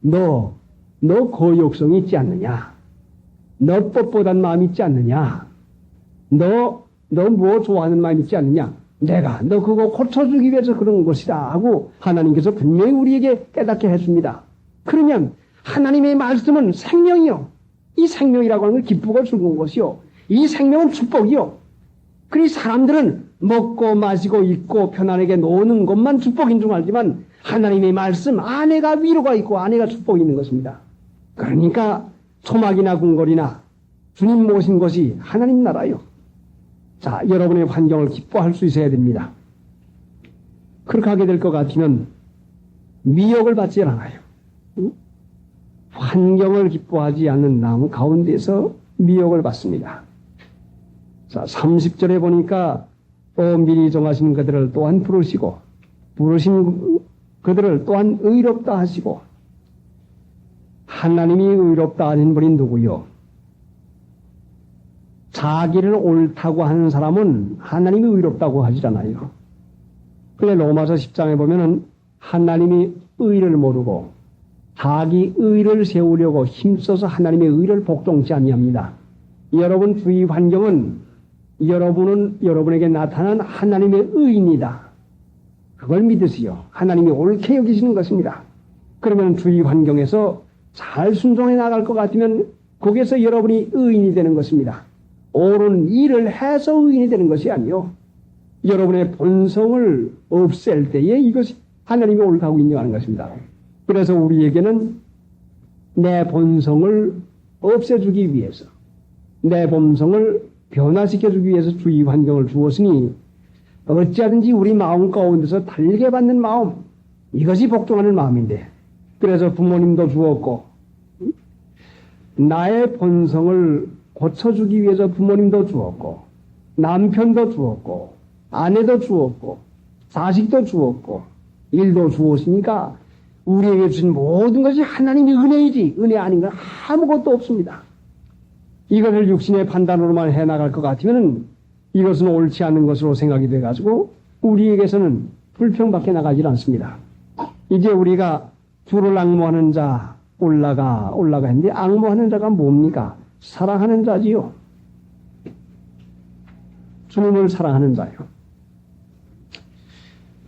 너 거역성이 있지 않느냐? 너 뻣뻣한 마음이 있지 않느냐? 너 뭐 좋아하는 마음이 있지 않느냐? 내가 너 그거 고쳐주기 위해서 그런 것이다 하고 하나님께서 분명히 우리에게 깨닫게 해줍니다. 그러면 하나님의 말씀은 생명이요. 이 생명이라고 하는 건 기쁘고 즐거운 것이요. 이 생명은 축복이요. 그러니 사람들은 먹고 마시고 입고 편안하게 노는 것만 축복인 줄 알지만 하나님의 말씀 안에가 위로가 있고 안에가 축복이 있는 것입니다. 그러니까 초막이나 궁궐이나 주님 모신 것이 하나님 나라요. 자, 여러분의 환경을 기뻐할 수 있어야 됩니다. 그렇게 하게 될 것 같으면 미혹을 받지 않아요. 환경을 기뻐하지 않는 남 가운데서 미혹을 받습니다. 자, 30절에 보니까 미리 정하신 그들을 또한 부르시고 부르신 그들을 또한 의롭다 하시고 하나님이 의롭다 하는 분이 누구요? 자기를 옳다고 하는 사람은 하나님이 의롭다고 하지 않아요. 그런데 로마서 10장에 보면은 하나님이 의를 모르고 자기 의를 세우려고 힘써서 하나님의 의를 복종치 아니합니다. 여러분 주위 환경은 여러분은 여러분에게 나타난 하나님의 의입니다. 그걸 믿으시오. 하나님이 옳게 여기시는 것입니다. 그러면 주위 환경에서 잘 순종해 나갈 것 같으면 거기에서 여러분이 의인이 되는 것입니다. 옳은 일을 해서 의인이 되는 것이 아니요. 여러분의 본성을 없앨 때에 이것이 하나님이 옳다고 인정하는 것입니다. 그래서 우리에게는 내 본성을 없애주기 위해서, 내 본성을 변화시켜주기 위해서 주위 환경을 주었으니 어찌하든지 우리 마음 가운데서 달게 받는 마음, 이것이 복종하는 마음인데, 그래서 부모님도 주었고 나의 본성을 고쳐주기 위해서 부모님도 주었고 남편도 주었고 아내도 주었고 자식도 주었고 일도 주었으니까 우리에게 주신 모든 것이 하나님의 은혜이지 은혜 아닌 건 아무것도 없습니다. 이것을 육신의 판단으로만 해나갈 것 같으면 이것은 옳지 않은 것으로 생각이 돼가지고 우리에게서는 불평밖에 나가질 않습니다. 이제 우리가 주를 앙모하는 자 올라가 했는데 앙모하는 자가 뭡니까? 사랑하는 자지요. 주님을 사랑하는 자요.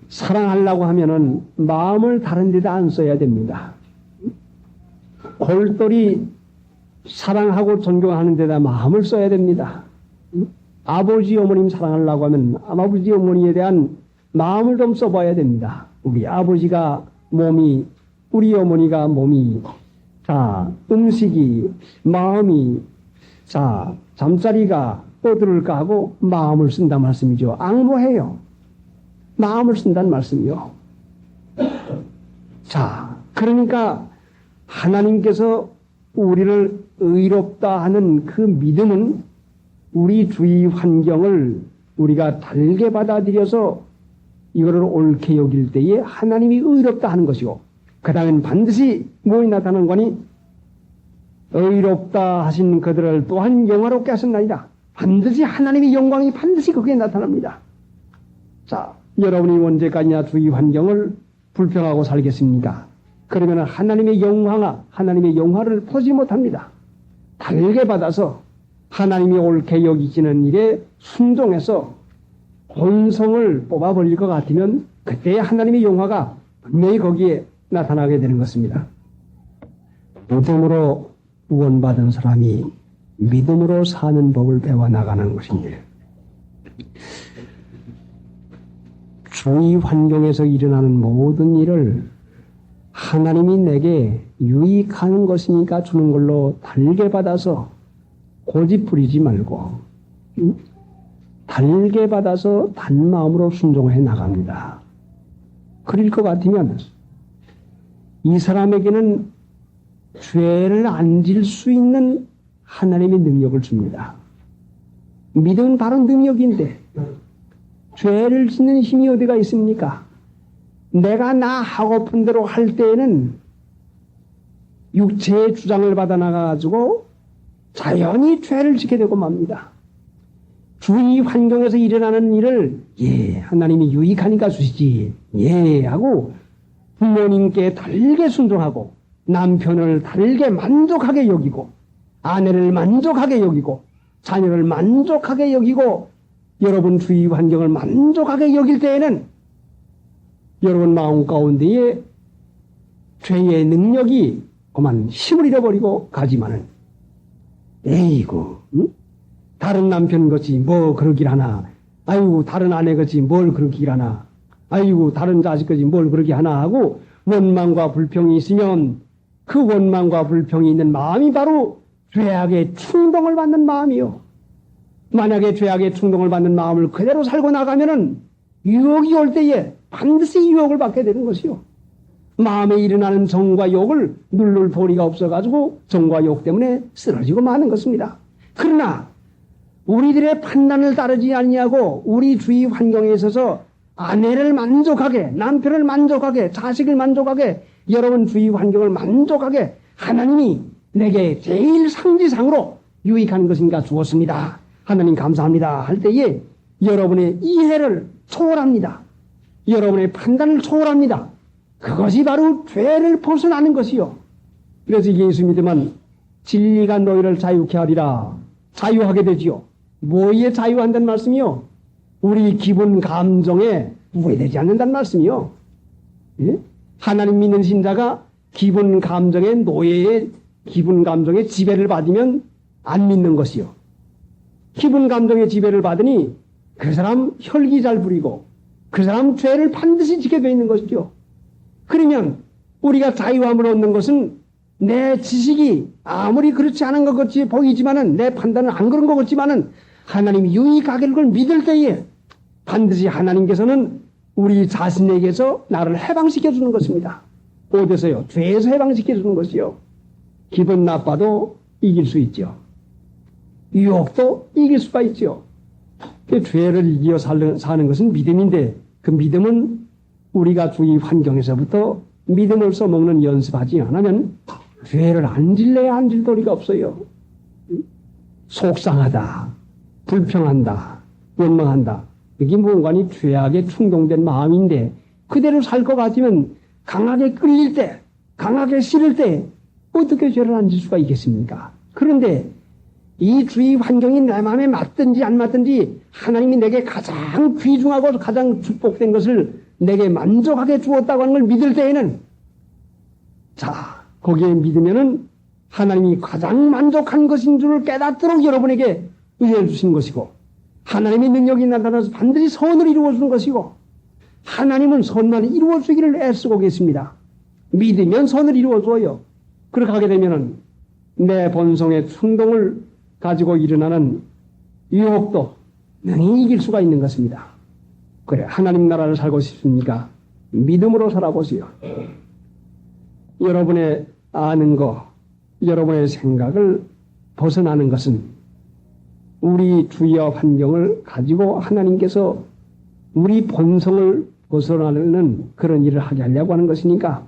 사랑하려고 하면은 마음을 다른 데다 안 써야 됩니다. 골똘히 사랑하고 존경하는 데다 마음을 써야 됩니다. 아버지 어머님 사랑하려고 하면 아버지 어머니에 대한 마음을 좀 써봐야 됩니다. 우리 아버지가 몸이, 우리 어머니가 몸이, 자, 음식이, 마음이, 자, 잠자리가 어디를까 하고 마음을 쓴단 말씀이죠. 앙모해요. 마음을 쓴다는 말씀이요. 자, 그러니까 하나님께서 우리를 의롭다 하는 그 믿음은 우리 주위 환경을 우리가 달게 받아들여서 이거를 옳게 여길 때에 하나님이 의롭다 하는 것이고, 그 다음엔 반드시 무엇이 나타나는 거니? 의롭다 하신 그들을 또한 영화롭게 하셨나이다. 반드시 하나님의 영광이 반드시 거기에 나타납니다. 자, 여러분이 언제까지나 주위 환경을 불평하고 살겠습니까? 그러면 하나님의 영화를 보지 못합니다. 달게 받아서 하나님이 옳게 여기시는 일에 순종해서 본성을 뽑아버릴 것 같으면 그때 하나님의 영화가 분명히 거기에 나타나게 되는 것입니다. 믿음으로 구원받은 사람이 믿음으로 사는 법을 배워나가는 것입니다. 주위 환경에서 일어나는 모든 일을 하나님이 내게 유익하는 것이니까 주는 걸로 달게 받아서 고집 부리지 말고 달게 받아서 단 마음으로 순종해 나갑니다. 그럴 것 같으면 이 사람에게는 죄를 안 질 수 있는 하나님의 능력을 줍니다. 믿음은 바로 능력인데 죄를 짓는 힘이 어디가 있습니까? 내가 나 하고픈 대로 할 때에는 육체의 주장을 받아 나가가지고 자연히 죄를 짓게 되고 맙니다. 주위 환경에서 일어나는 일을 하나님이 유익하니까 주시지 하고 부모님께 달게 순종하고 남편을 달게 만족하게 여기고 아내를 만족하게 여기고 자녀를 만족하게 여기고 여러분 주위 환경을 만족하게 여길 때에는 여러분 마음 가운데에 죄의 능력이 그만 힘을 잃어버리고 가지만은 에이구 다른 남편 것이 뭐 그러길 하나 아이고 다른 아내 것이 뭘 그러길 하나 아이고 다른 자식 것이 뭘 그러기 하나 하고 원망과 불평이 있으면 그 원망과 불평이 있는 마음이 바로 죄악의 충동을 받는 마음이요. 만약에 죄악의 충동을 받는 마음을 그대로 살고 나가면은 유혹이 올 때에 반드시 유혹을 받게 되는 것이요. 마음에 일어나는 정과 욕을 누를 도리가 없어가지고 정과 욕 때문에 쓰러지고 마는 것입니다. 그러나 우리들의 판단을 따르지 아니하고 우리 주위 환경에 있어서 아내를 만족하게, 남편을 만족하게, 자식을 만족하게, 여러분 주위 환경을 만족하게 하나님이 내게 제일 상지상으로 유익한 것인가 주었습니다. 하나님 감사합니다 할 때에 여러분의 이해를 초월합니다. 여러분의 판단을 초월합니다. 그것이 바로 죄를 벗어나는 것이요. 그래서 예수 믿으면 진리가 너희를 자유케 하리라. 자유하게 되지요. 뭐에 자유한다는 말씀이요? 우리 기분 감정에 우회되지 않는다는 말씀이요. 예? 하나님 믿는 신자가 기분 감정의 노예의 기분 감정의 지배를 받으면 안 믿는 것이요. 기분 감정의 지배를 받으니 그 사람 혈기 잘 부리고 그 사람 죄를 반드시 지게 되어 있는 것이죠. 그러면 우리가 자유함을 얻는 것은 내 지식이 아무리 그렇지 않은 것 같이 보이지만은 내 판단은 안 그런 것 같지만은 하나님이 유익하게 걸 믿을 때에 반드시 하나님께서는 우리 자신에게서 나를 해방시켜 주는 것입니다. 어디서요? 죄에서 해방시켜 주는 것이요. 기분 나빠도 이길 수 있죠. 유혹도 이길 수가 있죠. 그 죄를 이겨 사는 것은 믿음인데 그 믿음은 우리가 주위 환경에서부터 믿음을 써먹는 연습하지 않으면 죄를 안 질래야 안 질 도리가 없어요. 속상하다, 불평한다, 원망한다. 이게 뭔가니 죄악에 충동된 마음인데 그대로 살 것 같으면 강하게 끌릴 때, 강하게 싫을 때 어떻게 죄를 안 질 수가 있겠습니까? 그런데 이 주위 환경이 내 마음에 맞든지 안 맞든지 하나님이 내게 가장 귀중하고 가장 축복된 것을 내게 만족하게 주었다고 하는 걸 믿을 때에는 자, 거기에 믿으면은 하나님이 가장 만족한 것인 줄을 깨닫도록 여러분에게 은혜를 주신 것이고 하나님의 능력이 나타나서 반드시 선을 이루어주는 것이고 하나님은 선만 이루어주기를 애쓰고 계십니다. 믿으면 선을 이루어줘요. 그렇게 하게 되면은 내 본성의 충동을 가지고 일어나는 유혹도 능히 이길 수가 있는 것입니다. 그래, 하나님 나라를 살고 싶습니까? 믿음으로 살아보세요. 여러분의 아는 거, 여러분의 생각을 벗어나는 것은 우리 주위와 환경을 가지고 하나님께서 우리 본성을 벗어나는 그런 일을 하게 하려고 하는 것이니까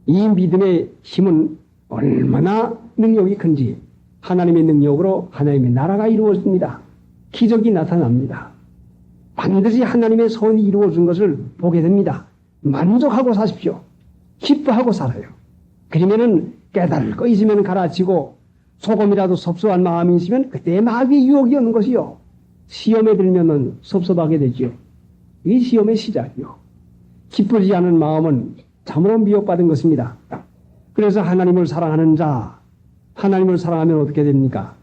이 믿음의 힘은 얼마나 능력이 큰지 하나님의 능력으로 하나님의 나라가 이루어집니다. 기적이 나타납니다. 반드시 하나님의 선이 이루어진 것을 보게 됩니다. 만족하고 사십시오. 기뻐하고 살아요. 그러면은 깨달을 거 있으면 가라치고 조금이라도 섭섭한 마음이 있으면 그때 마귀의 유혹이 오는 것이요. 시험에 들면은 섭섭하게 되죠. 이 시험의 시작이요. 기쁘지 않은 마음은 참으로 미혹받은 것입니다. 그래서 하나님을 사랑하는 자, 하나님을 사랑하면 어떻게 됩니까?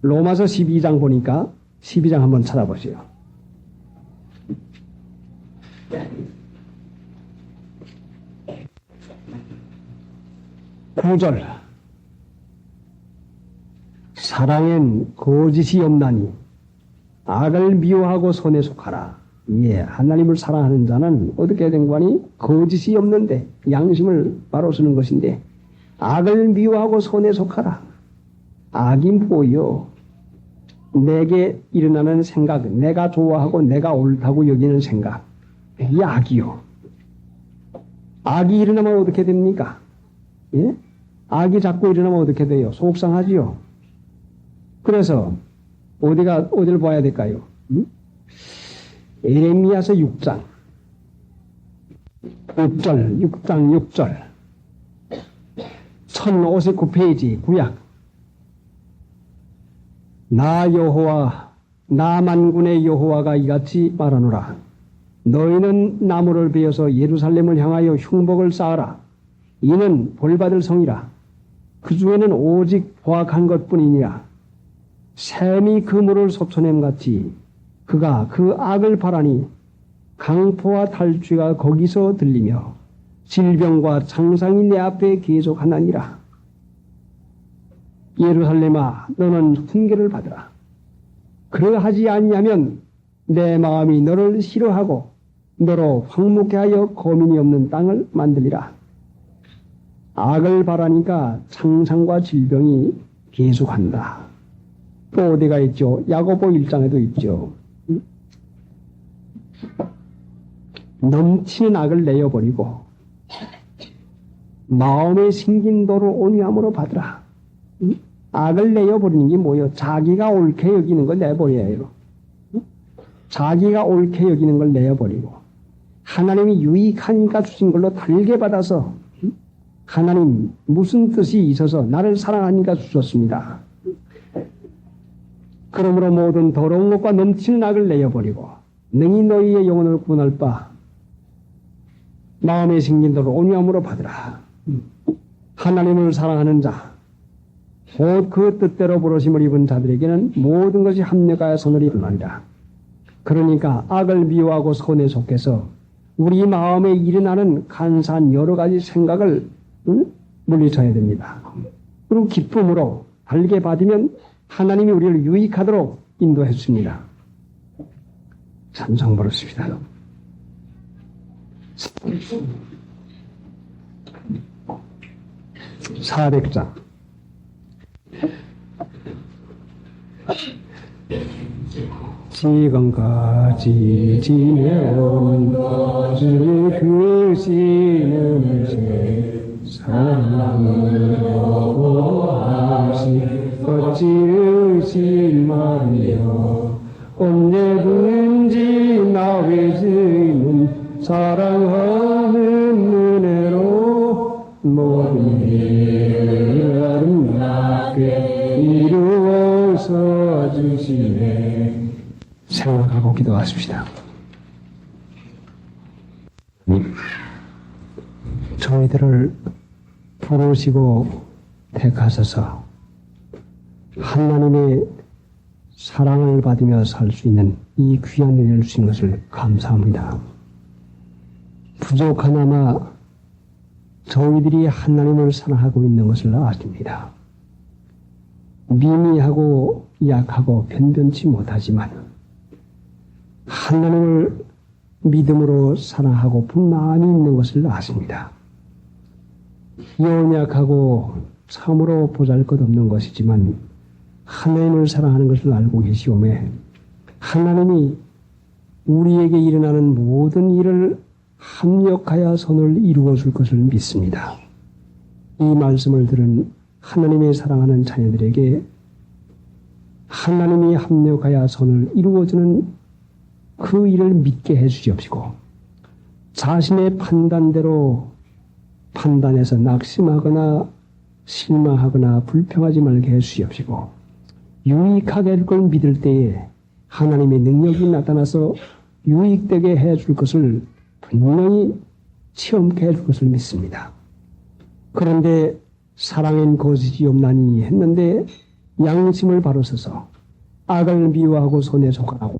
로마서 12장 보니까 12장 한번 찾아보세요. 9절. 사랑엔 거짓이 없나니 악을 미워하고 선에 속하라. 예, 하나님을 사랑하는 자는 어떻게 된 거니? 거짓이 없는데 양심을 바로 쓰는 것인데 악을 미워하고 선에 속하라. 악이 뭐요? 내게 일어나는 생각, 내가 좋아하고 내가 옳다고 여기는 생각, 이 악이요. 악이 일어나면 어떻게 됩니까? 예? 악이 자꾸 일어나면 어떻게 돼요? 속상하지요. 그래서 어디를 봐야 될까요? 에레미야서 6장 6절 1059페이지 구약. 나 여호와 나 만군의 여호와가 이같이 말하노라. 너희는 나무를 베어서 예루살렘을 향하여 흉복을 쌓아라. 이는 벌받을 성이라. 그 중에는 오직 포악한 것뿐이니라. 샘이 그물을 섭쳐냄 같이 그가 그 악을 바라니 강포와 탈취가 거기서 들리며 질병과 창상이 내 앞에 계속하나니라. 예루살렘아, 너는 훈계를 받으라. 그러하지 아니하면 내 마음이 너를 싫어하고 너로 황무케 하여 거민이 없는 땅을 만들리라. 악을 바라니까 창상과 질병이 계속한다. 또 어디가 있죠? 야고보 1장에도 있죠. 넘치는 악을 내어버리고 마음에 생긴 도를 온유함으로 받으라. 악을 내어버리는 게 뭐예요? 자기가 옳게 여기는 걸 내버려야 해요. 자기가 옳게 여기는 걸 내어버리고 하나님이 유익하니까 주신 걸로 달게 받아서 하나님 무슨 뜻이 있어서 나를 사랑하니까 주셨습니다. 그러므로 모든 더러운 것과 넘치는 악을 내어버리고 능히 너희의 영혼을 구원할 바 마음에 생긴 도를 온유함으로 받으라. 하나님을 사랑하는 자, 곧 그 뜻대로 부르심을 입은 자들에게는 모든 것이 합력하여 선을 이루나니라. 그러니까 악을 미워하고 선에 속해서 우리 마음에 일어나는 간사한 여러 가지 생각을 물리쳐야 됩니다. 그리고 기쁨으로 달게 받으면 하나님이 우리를 유익하도록 인도해 주십니다. 찬송 부르십니다. 사백장 지금까지 지내온 주의 크시는 제 사랑으로 하시 거칠으신 마음이여 언제든지 나의 죄는 사랑하는 은혜로 모든 일을 아름답게 이루어서 주시네. 생각하고 기도하십시다. 저희들을 부르시고 택하셔서 하나님의 사랑을 받으며 살 수 있는 이 귀한 은혜를 주신 것을 감사합니다. 부족하나마 저희들이 하나님을 사랑하고 있는 것을 아십니다. 미미하고 약하고 변변치 못하지만 하나님을 믿음으로 사랑하고 분만이 있는 것을 아십니다. 연약하고 참으로 보잘것없는 것이지만 하나님을 사랑하는 것을 알고 계시오매 하나님이 우리에게 일어나는 모든 일을 합력하여 선을 이루어 줄 것을 믿습니다. 이 말씀을 들은 하나님의 사랑하는 자녀들에게 하나님이 합력하여 선을 이루어주는 그 일을 믿게 해주시옵시고 자신의 판단대로 판단해서 낙심하거나 실망하거나 불평하지 말게 해주시옵시고 유익하게 해줄 걸 믿을 때에 하나님의 능력이 나타나서 유익되게 해줄 것을 분명히 체험케 해줄 것을 믿습니다. 그런데 사랑엔 거짓이 없나니 했는데 양심을 바로 서서 악을 미워하고 손에 속하고